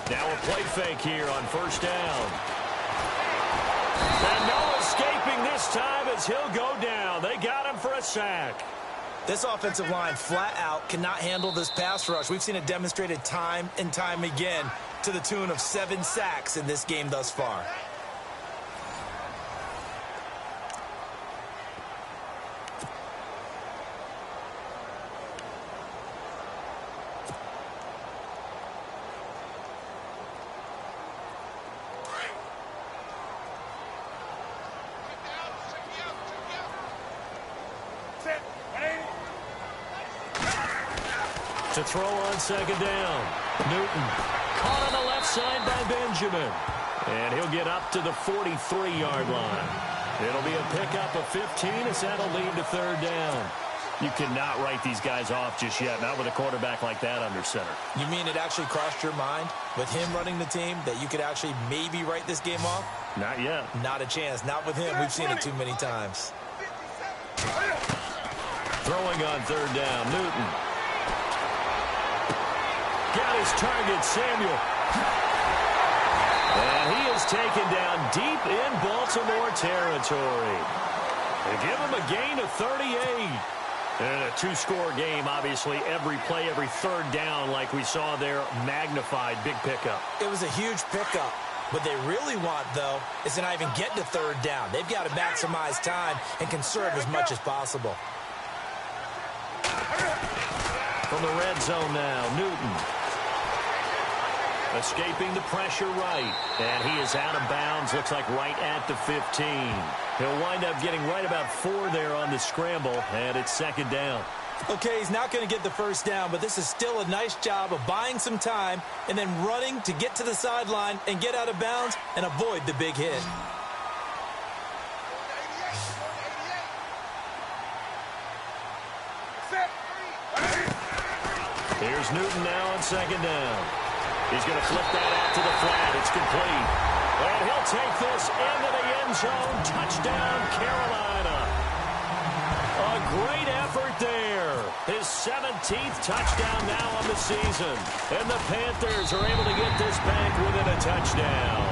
Speaker 1: Now a play fake here on first down. And no escaping this time as he'll go down. They got him for a sack.
Speaker 3: This offensive line flat out cannot handle this pass rush. We've seen it demonstrated time and time again to the tune of 7 sacks in this game thus far.
Speaker 1: to throw on second down. Newton caught on the left side by Benjamin. And he'll get up to the 43-yard line. It'll be a pickup of 15 as that'll lead to third down. You cannot write these guys off just yet, not with a quarterback like that under center.
Speaker 3: You mean it actually crossed your mind with him running the team that you could actually maybe write this game off?
Speaker 1: Not yet.
Speaker 3: Not a chance. Not with him. We've seen it too many times.
Speaker 1: Throwing on third down, Newton. Got his target, Samuel. And he is taken down deep in Baltimore territory. They give him a gain of 38. And a two-score game, obviously, every play, every third down, like we saw there, magnified, big pickup.
Speaker 3: It was a huge pickup. What they really want, though, is to not even get to third down. They've got to maximize time and conserve as much as possible.
Speaker 1: From the red zone now, Newton. Escaping the pressure right. And he is out of bounds, looks like right at the 15. He'll wind up getting right about 4 there on the scramble, and it's second down.
Speaker 3: Okay, he's not going to get the first down, but this is still a nice job of buying some time and then running to get to the sideline and get out of bounds and avoid the big hit.
Speaker 1: Here's Newton now on second down. He's going to flip that out to the flat. It's complete. And he'll take this into the end zone. Touchdown, Carolina. A great effort there. His 17th touchdown now on the season. And the Panthers are able to get this back within a touchdown.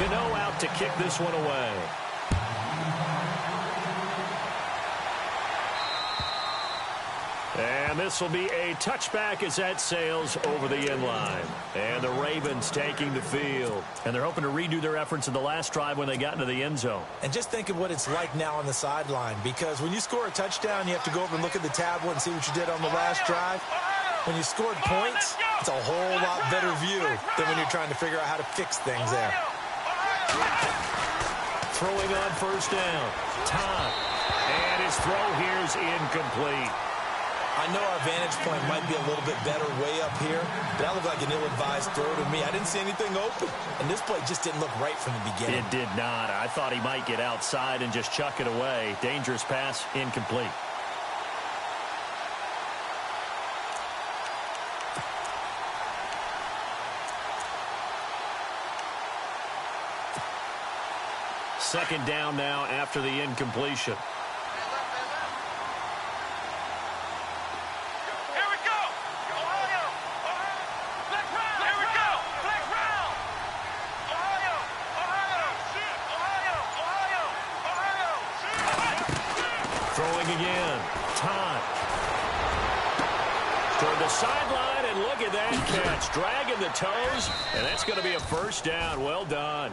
Speaker 1: Gano out to kick this one away. And this will be a touchback as that sails over the end line. And the Ravens taking the field. And they're hoping to redo their efforts in the last drive when they got into the end zone.
Speaker 3: And just think of what it's like now on the sideline, because when you score a touchdown, you have to go over and look at the tablet and see what you did on the last drive. When you scored points, it's a whole lot better view than when you're trying to figure out how to fix things there.
Speaker 1: Throwing on first down. Todd. And his throw here is incomplete.
Speaker 3: I know our vantage point might be a little bit better way up here, but that looked like an ill-advised throw to me. I didn't see anything open, and this play just didn't look right from the beginning.
Speaker 1: It did not. I thought he might get outside and just chuck it away. Dangerous pass, incomplete. Second down now after the incompletion. Throwing again. Todd. Toward the sideline, and look at that catch. Dragging the toes, and that's going to be a first down. Well done.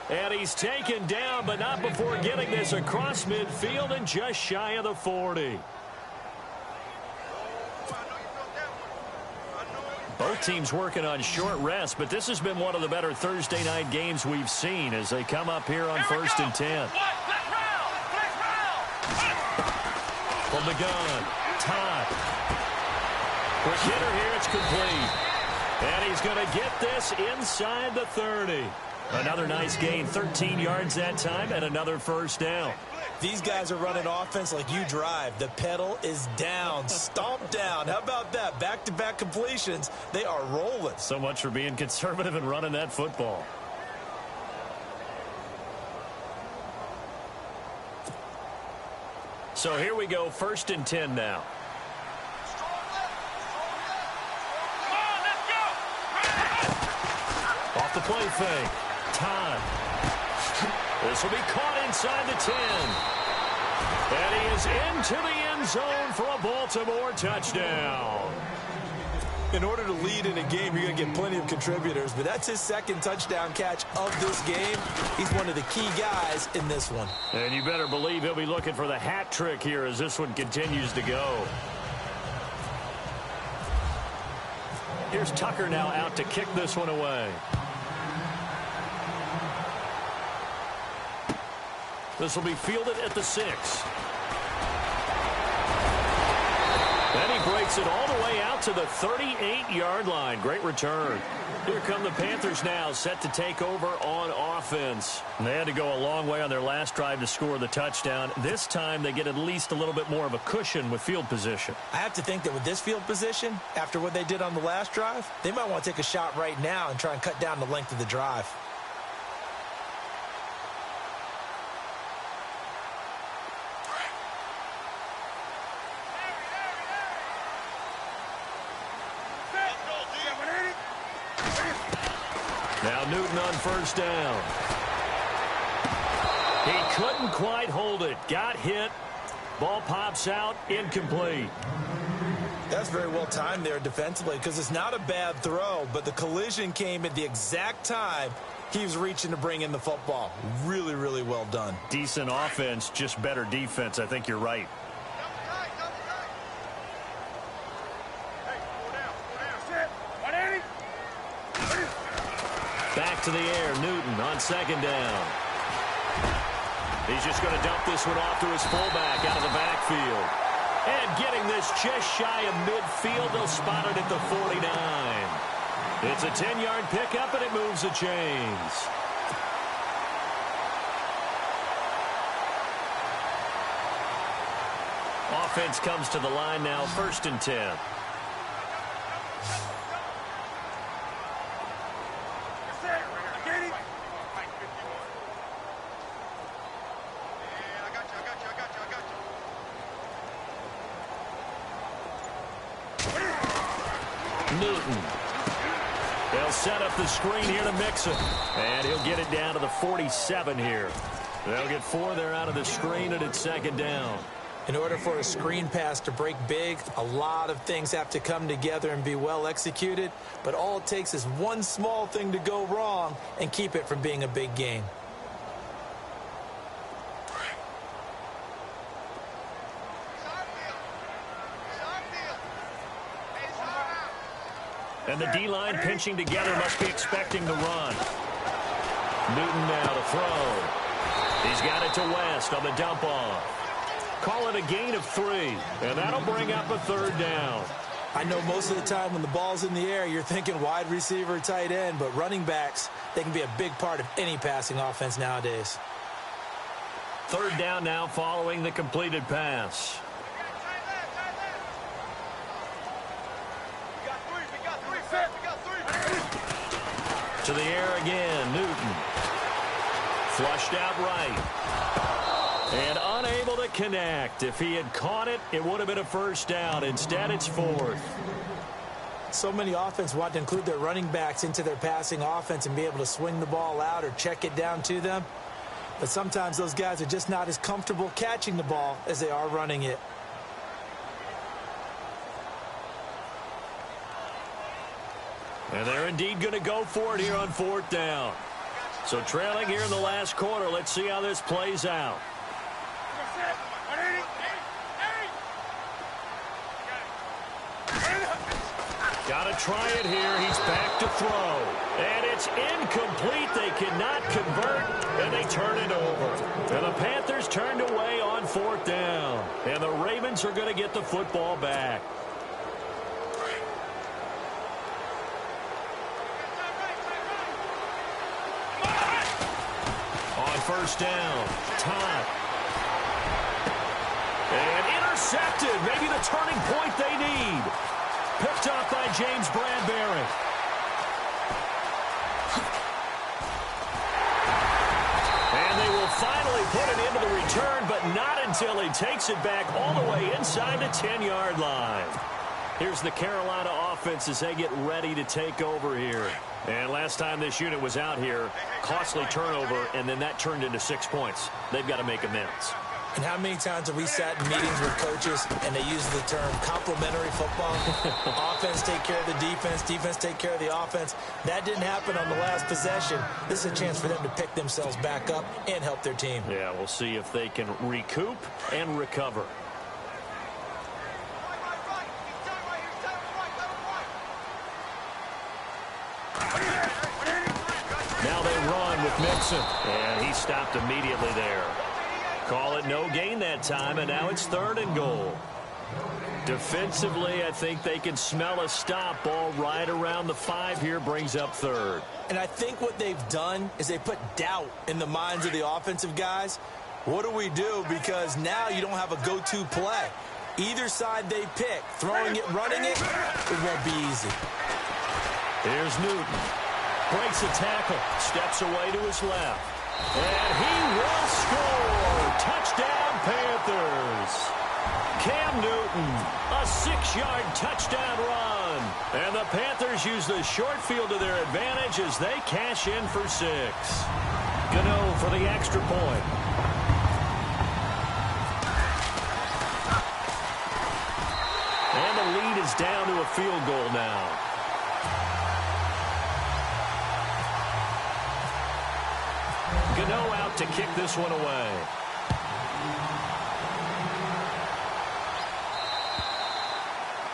Speaker 1: And he's taken down, but not before getting this across midfield and just shy of the 40. Both teams working on short rest, but this has been one of the better Thursday night games we've seen as they come up here on first and 10. From the gun, Todd. Quick hitter here, it's complete. And he's going to get this inside the 30. Another nice gain, 13 yards that time, and another first down.
Speaker 3: These guys are running offense like you drive. The pedal is down, stomped down. How about that? Back-to-back completions. They are rolling.
Speaker 1: So much for being conservative and running that football. So here we go, first and 10 now. Off the play fake. Todd. This will be caught inside the 10. And he is into the end zone for a Baltimore touchdown.
Speaker 3: In order to lead in a game, you're going to get plenty of contributors, but that's his second touchdown catch of this game. He's one of the key guys in this one.
Speaker 1: And you better believe he'll be looking for the hat trick here as this one continues to go. Here's Tucker now out to kick this one away. This will be fielded at the 6. Then he breaks it all the way out to the 38-yard line. Great return. Here come the Panthers now, set to take over on offense. And they had to go a long way on their last drive to score the touchdown. This time they get at least a little bit more of a cushion with field position.
Speaker 3: I have to think that with this field position, after what they did on the last drive, they might want to take a shot right now and try and cut down the length of the drive.
Speaker 1: Now Newton on first down. He couldn't quite hold it. Got hit. Ball pops out. Incomplete.
Speaker 3: That's very well timed there defensively because it's not a bad throw, but the collision came at the exact time he was reaching to bring in the football. Really, really well done.
Speaker 1: Decent offense, just better defense. I think you're right. Back to the air, Newton on second down. He's just going to dump this one off to his fullback out of the backfield. And getting this just shy of midfield, they'll spot it at the 49. It's a 10-yard pickup, and it moves the chains. Offense comes to the line now, 1st and 10. Newton. They'll set up the screen here to Mixon. And he'll get it down to the 47 here. They'll get 4 there out of the screen, and it's second down.
Speaker 3: In order for a screen pass to break big, a lot of things have to come together and be well executed. But all it takes is one small thing to go wrong and keep it from being a big gain.
Speaker 1: And the D-line pinching together must be expecting the run. Newton now to throw. He's got it to West on the dump off. Call it a gain of 3, and that'll bring up a 3rd down.
Speaker 3: I know most of the time when the ball's in the air, you're thinking wide receiver, tight end, but running backs, they can be a big part of any passing offense nowadays.
Speaker 1: 3rd down now following the completed pass. To the air again, Newton. Flushed out right. And unable to connect. If he had caught it, it would have been a 1st down. Instead, it's 4th.
Speaker 3: So many offenses want to include their running backs into their passing offense and be able to swing the ball out or check it down to them. But sometimes those guys are just not as comfortable catching the ball as they are running it.
Speaker 1: And they're indeed going to go for it here on 4th down. So trailing here in the last quarter. Let's see how this plays out. Got to try it here. He's back to throw. And it's incomplete. They cannot convert, and they turn it over. And the Panthers turned away on 4th down. And the Ravens are going to get the football back. On 1st down, Todd. And intercepted. Maybe the turning point they need. Picked up by James Bradbury. And they will finally put it into the return, but not until he takes it back all the way inside the 10-yard line. Here's the Carolina offense as they get ready to take over here. And last time this unit was out here, costly turnover, and then that turned into 6 points. They've got to make amends.
Speaker 3: And how many times have we sat in meetings with coaches and they use the term complementary football? Offense take care of the defense, defense take care of the offense. That didn't happen on the last possession. This is a chance for them to pick themselves back up and help their team.
Speaker 1: Yeah, we'll see if they can recoup and recover. Now they run with Mixon, and he stopped immediately there. Call it no gain that time, and now it's 3rd and goal. Defensively, I think they can smell a stop. Ball right around the 5 here, brings up 3rd.
Speaker 3: And I think what they've done is they put doubt in the minds of the offensive guys. What do we do? Because now you don't have a go-to play. Either side they pick, throwing it, running it, it won't be easy.
Speaker 1: Here's Newton. Breaks a tackle, steps away to his left. And he will score. Touchdown, Panthers. Cam Newton, a 6-yard touchdown run. And the Panthers use the short field to their advantage as they cash in for 6. Gano for the extra point. And the lead is down to a field goal now. Gano out to kick this one away.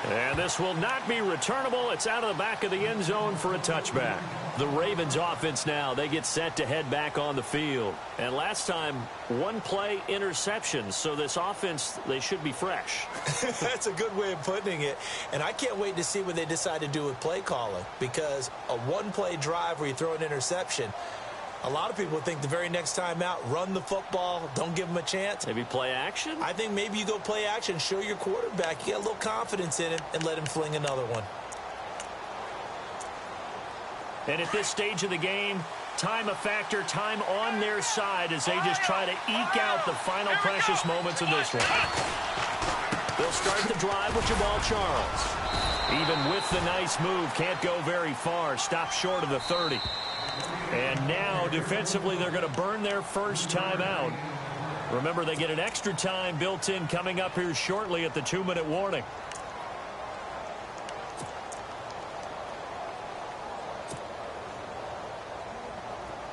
Speaker 1: And this will not be returnable. It's out of the back of the end zone for a touchback. The Ravens offense now, they get set to head back on the field. And last time, 1-play interception. So this offense, they should be fresh.
Speaker 3: That's a good way of putting it. And I can't wait to see what they decide to do with play calling. Because a 1-play drive where you throw an interception, a lot of people think the very next time out, run the football, don't give them a chance.
Speaker 1: Maybe play action?
Speaker 3: I think maybe you go play action, show your quarterback, you get a little confidence in him, and let him fling another one.
Speaker 1: And at this stage of the game, time a factor, time on their side as they just try to eke out the final precious moments of this one. They'll start the drive with Jamal Charles. Even with the nice move, can't go very far, stops short of the 30. And now, defensively, they're going to burn their first timeout. Remember, they get an extra time built in coming up here shortly at the 2-minute warning.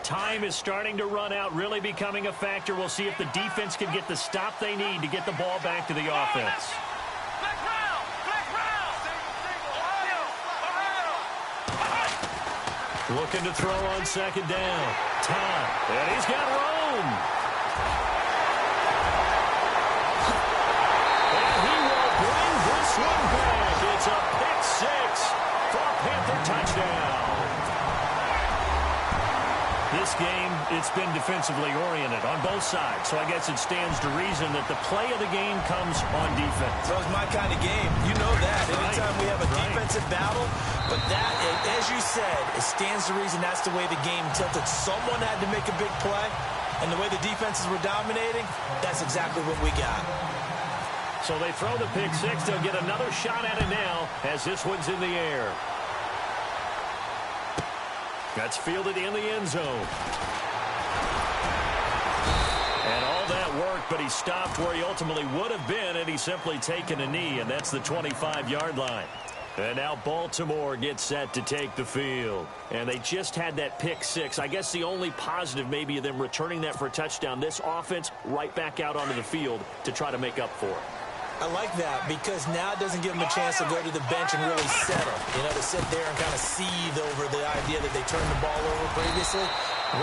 Speaker 1: Time is starting to run out, really becoming a factor. We'll see if the defense can get the stop they need to get the ball back to the offense. Looking to throw on 2nd down. Time. And he's got room. And he will bring this one back. It's a pick 6 for a Panther touchdown. This game, it's been defensively oriented on both sides. So I guess it stands to reason that the play of the game comes on defense.
Speaker 3: So it's my kind of game. You know that. Anytime we have a defensive battle, but that, as you said, it stands to reason that's the way the game tilted. Someone had to make a big play, and the way the defenses were dominating, that's exactly what we got.
Speaker 1: So they throw the pick 6. They'll get another shot at it now as this one's in the air. That's fielded in the end zone. And all that worked, but he stopped where he ultimately would have been, and he's simply taken a knee, and that's the 25-yard line. And now Baltimore gets set to take the field. And they just had that pick 6. I guess the only positive maybe of them returning that for a touchdown. This offense right back out onto the field to try to make up for it.
Speaker 3: I like that because now it doesn't give them a chance to go to the bench and really settle. You know, to sit there and kind of seethe over the idea that they turned the ball over previously.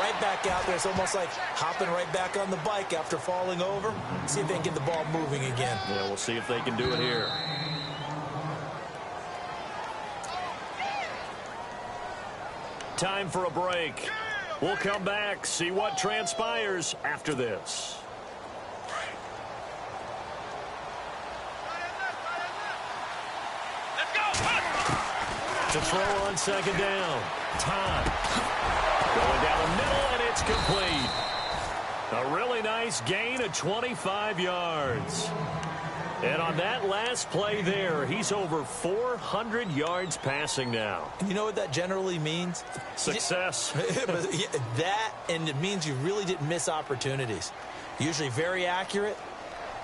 Speaker 3: Right back out there. It's almost like hopping right back on the bike after falling over. See if they can get the ball moving again.
Speaker 1: Yeah, we'll see if they can do it here. Time for a break. We'll come back, see what transpires after this. To throw on 2nd down. Time. Going down the middle, and it's complete. A really nice gain of 25 yards. And on that last play there, he's over 400 yards passing now.
Speaker 3: You know what that generally means?
Speaker 1: Success.
Speaker 3: That, and it means you really didn't miss opportunities. Usually very accurate.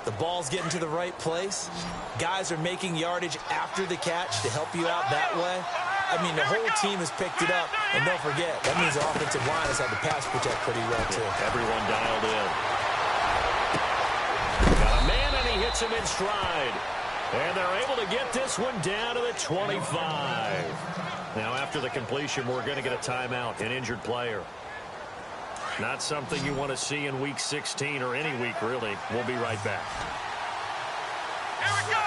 Speaker 3: The ball's getting to the right place. Guys are making yardage after the catch to help you out that way. I mean, the whole team has picked it up. And don't forget, that means the offensive line has had to pass protect pretty well, too.
Speaker 1: Everyone dialed in. Got a man, and he hits him in stride. And they're able to get this one down to the 25. Now, after the completion, we're going to get a timeout, an injured player. Not something you want to see in Week 16 or any week, really. We'll be right back.
Speaker 2: Here we go.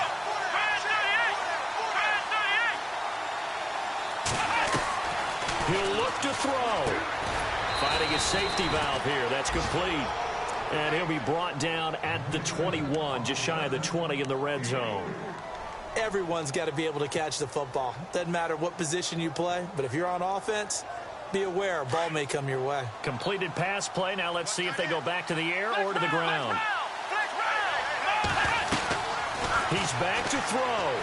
Speaker 1: He'll look to throw. Finding his safety valve here. That's complete. And he'll be brought down at the 21, just shy of the 20 in the red zone.
Speaker 3: Everyone's got to be able to catch the football. Doesn't matter what position you play, but if you're on offense, be aware a ball may come your way.
Speaker 1: Completed pass play. Now let's see if they go back to the air or to the ground. He's back to throw.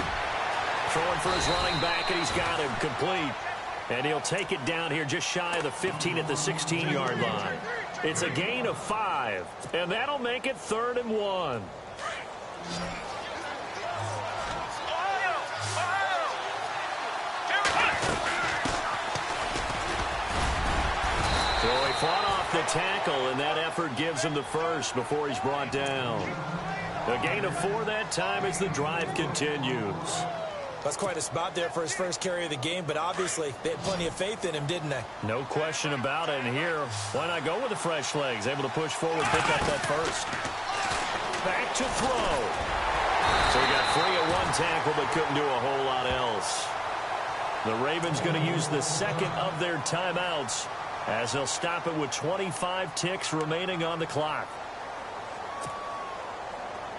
Speaker 1: Throwing for his running back, and he's got him complete. And he'll take it down here just shy of the 15 at the 16-yard line. It's a gain of 5, and that'll make it 3rd and 1. So he fought off the tackle, and that effort gives him the first before he's brought down. A gain of 4 that time as the drive continues.
Speaker 3: That's quite a spot there for his first carry of the game, but obviously they had plenty of faith in him, didn't they?
Speaker 1: No question about it. And here, why not go with the fresh legs? Able to push forward, pick up that first. Back to throw. So he got free at one tackle, but couldn't do a whole lot else. The Ravens going to use the second of their timeouts as they'll stop it with 25 ticks remaining on the clock.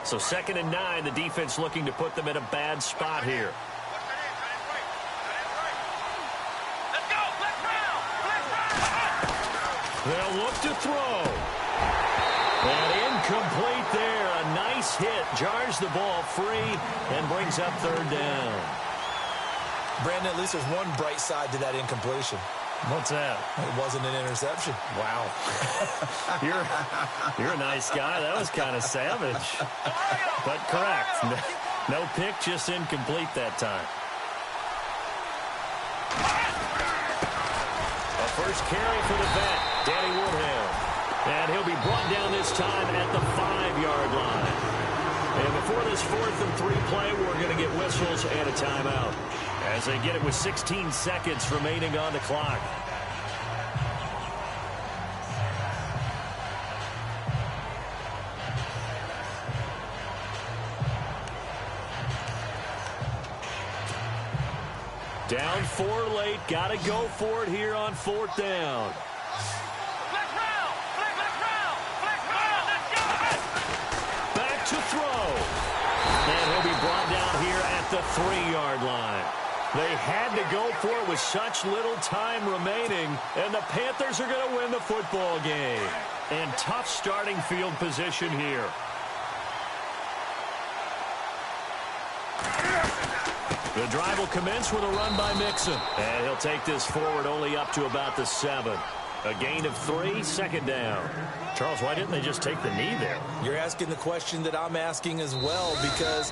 Speaker 1: So 2nd and 9, the defense looking to put them in a bad spot here. They'll look to throw. And incomplete there. A nice hit. Jars the ball free and brings up 3rd down.
Speaker 3: Brandon, at least there's one bright side to that incompletion.
Speaker 1: What's that?
Speaker 3: It wasn't an interception.
Speaker 1: Wow. You're a nice guy. That was kind of savage. But correct. No pick, just incomplete that time. A first carry for the vet, Danny Woodhill. And he'll be brought down this time at the 5-yard line. And before this 4th and 3 play, we're going to get whistles and a timeout as they get it with 16 seconds remaining on the clock. Down 4 late. Got to go for it here on 4th down. Back to throw. And he'll be brought down here at the 3-yard line. They had to go for it with such little time remaining, and the Panthers are going to win the football game. And tough starting field position here. The drive will commence with a run by Mixon. And he'll take this forward only up to about the 7. A gain of 3, 2nd down. Charles, why didn't they just take the knee there?
Speaker 3: You're asking the question that I'm asking as well, because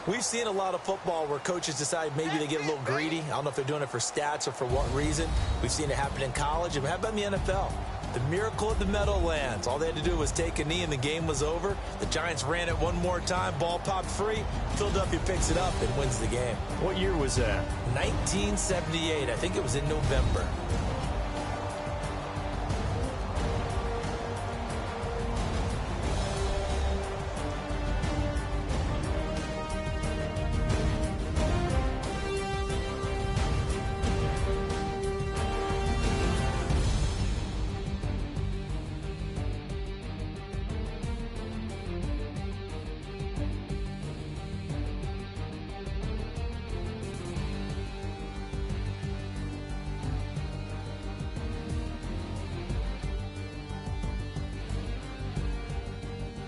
Speaker 3: we've seen a lot of football where coaches decide maybe they get a little greedy. I don't know if they're doing it for stats or for what reason. We've seen it happen in college, and how about in the NFL? The miracle of the Meadowlands. All they had to do was take a knee and the game was over. The Giants ran it one more time. Ball popped free. Philadelphia picks it up and wins the game.
Speaker 1: What year was that?
Speaker 3: 1978. I think it was in November.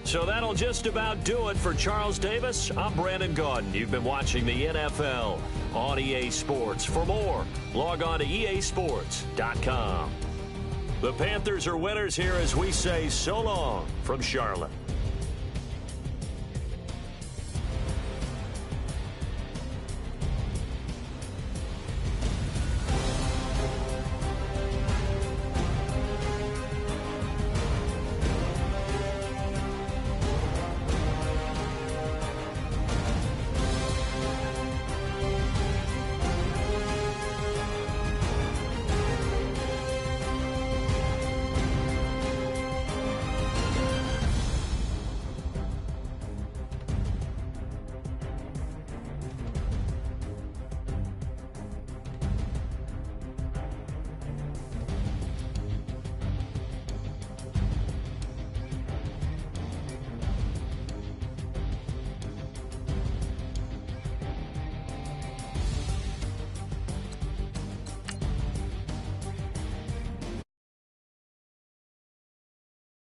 Speaker 1: So that'll just about do it for Charles Davis. I'm Brandon Gaudin. You've been watching the NFL on EA Sports. For more, log on to easports.com. The Panthers are winners here as we say so long from Charlotte.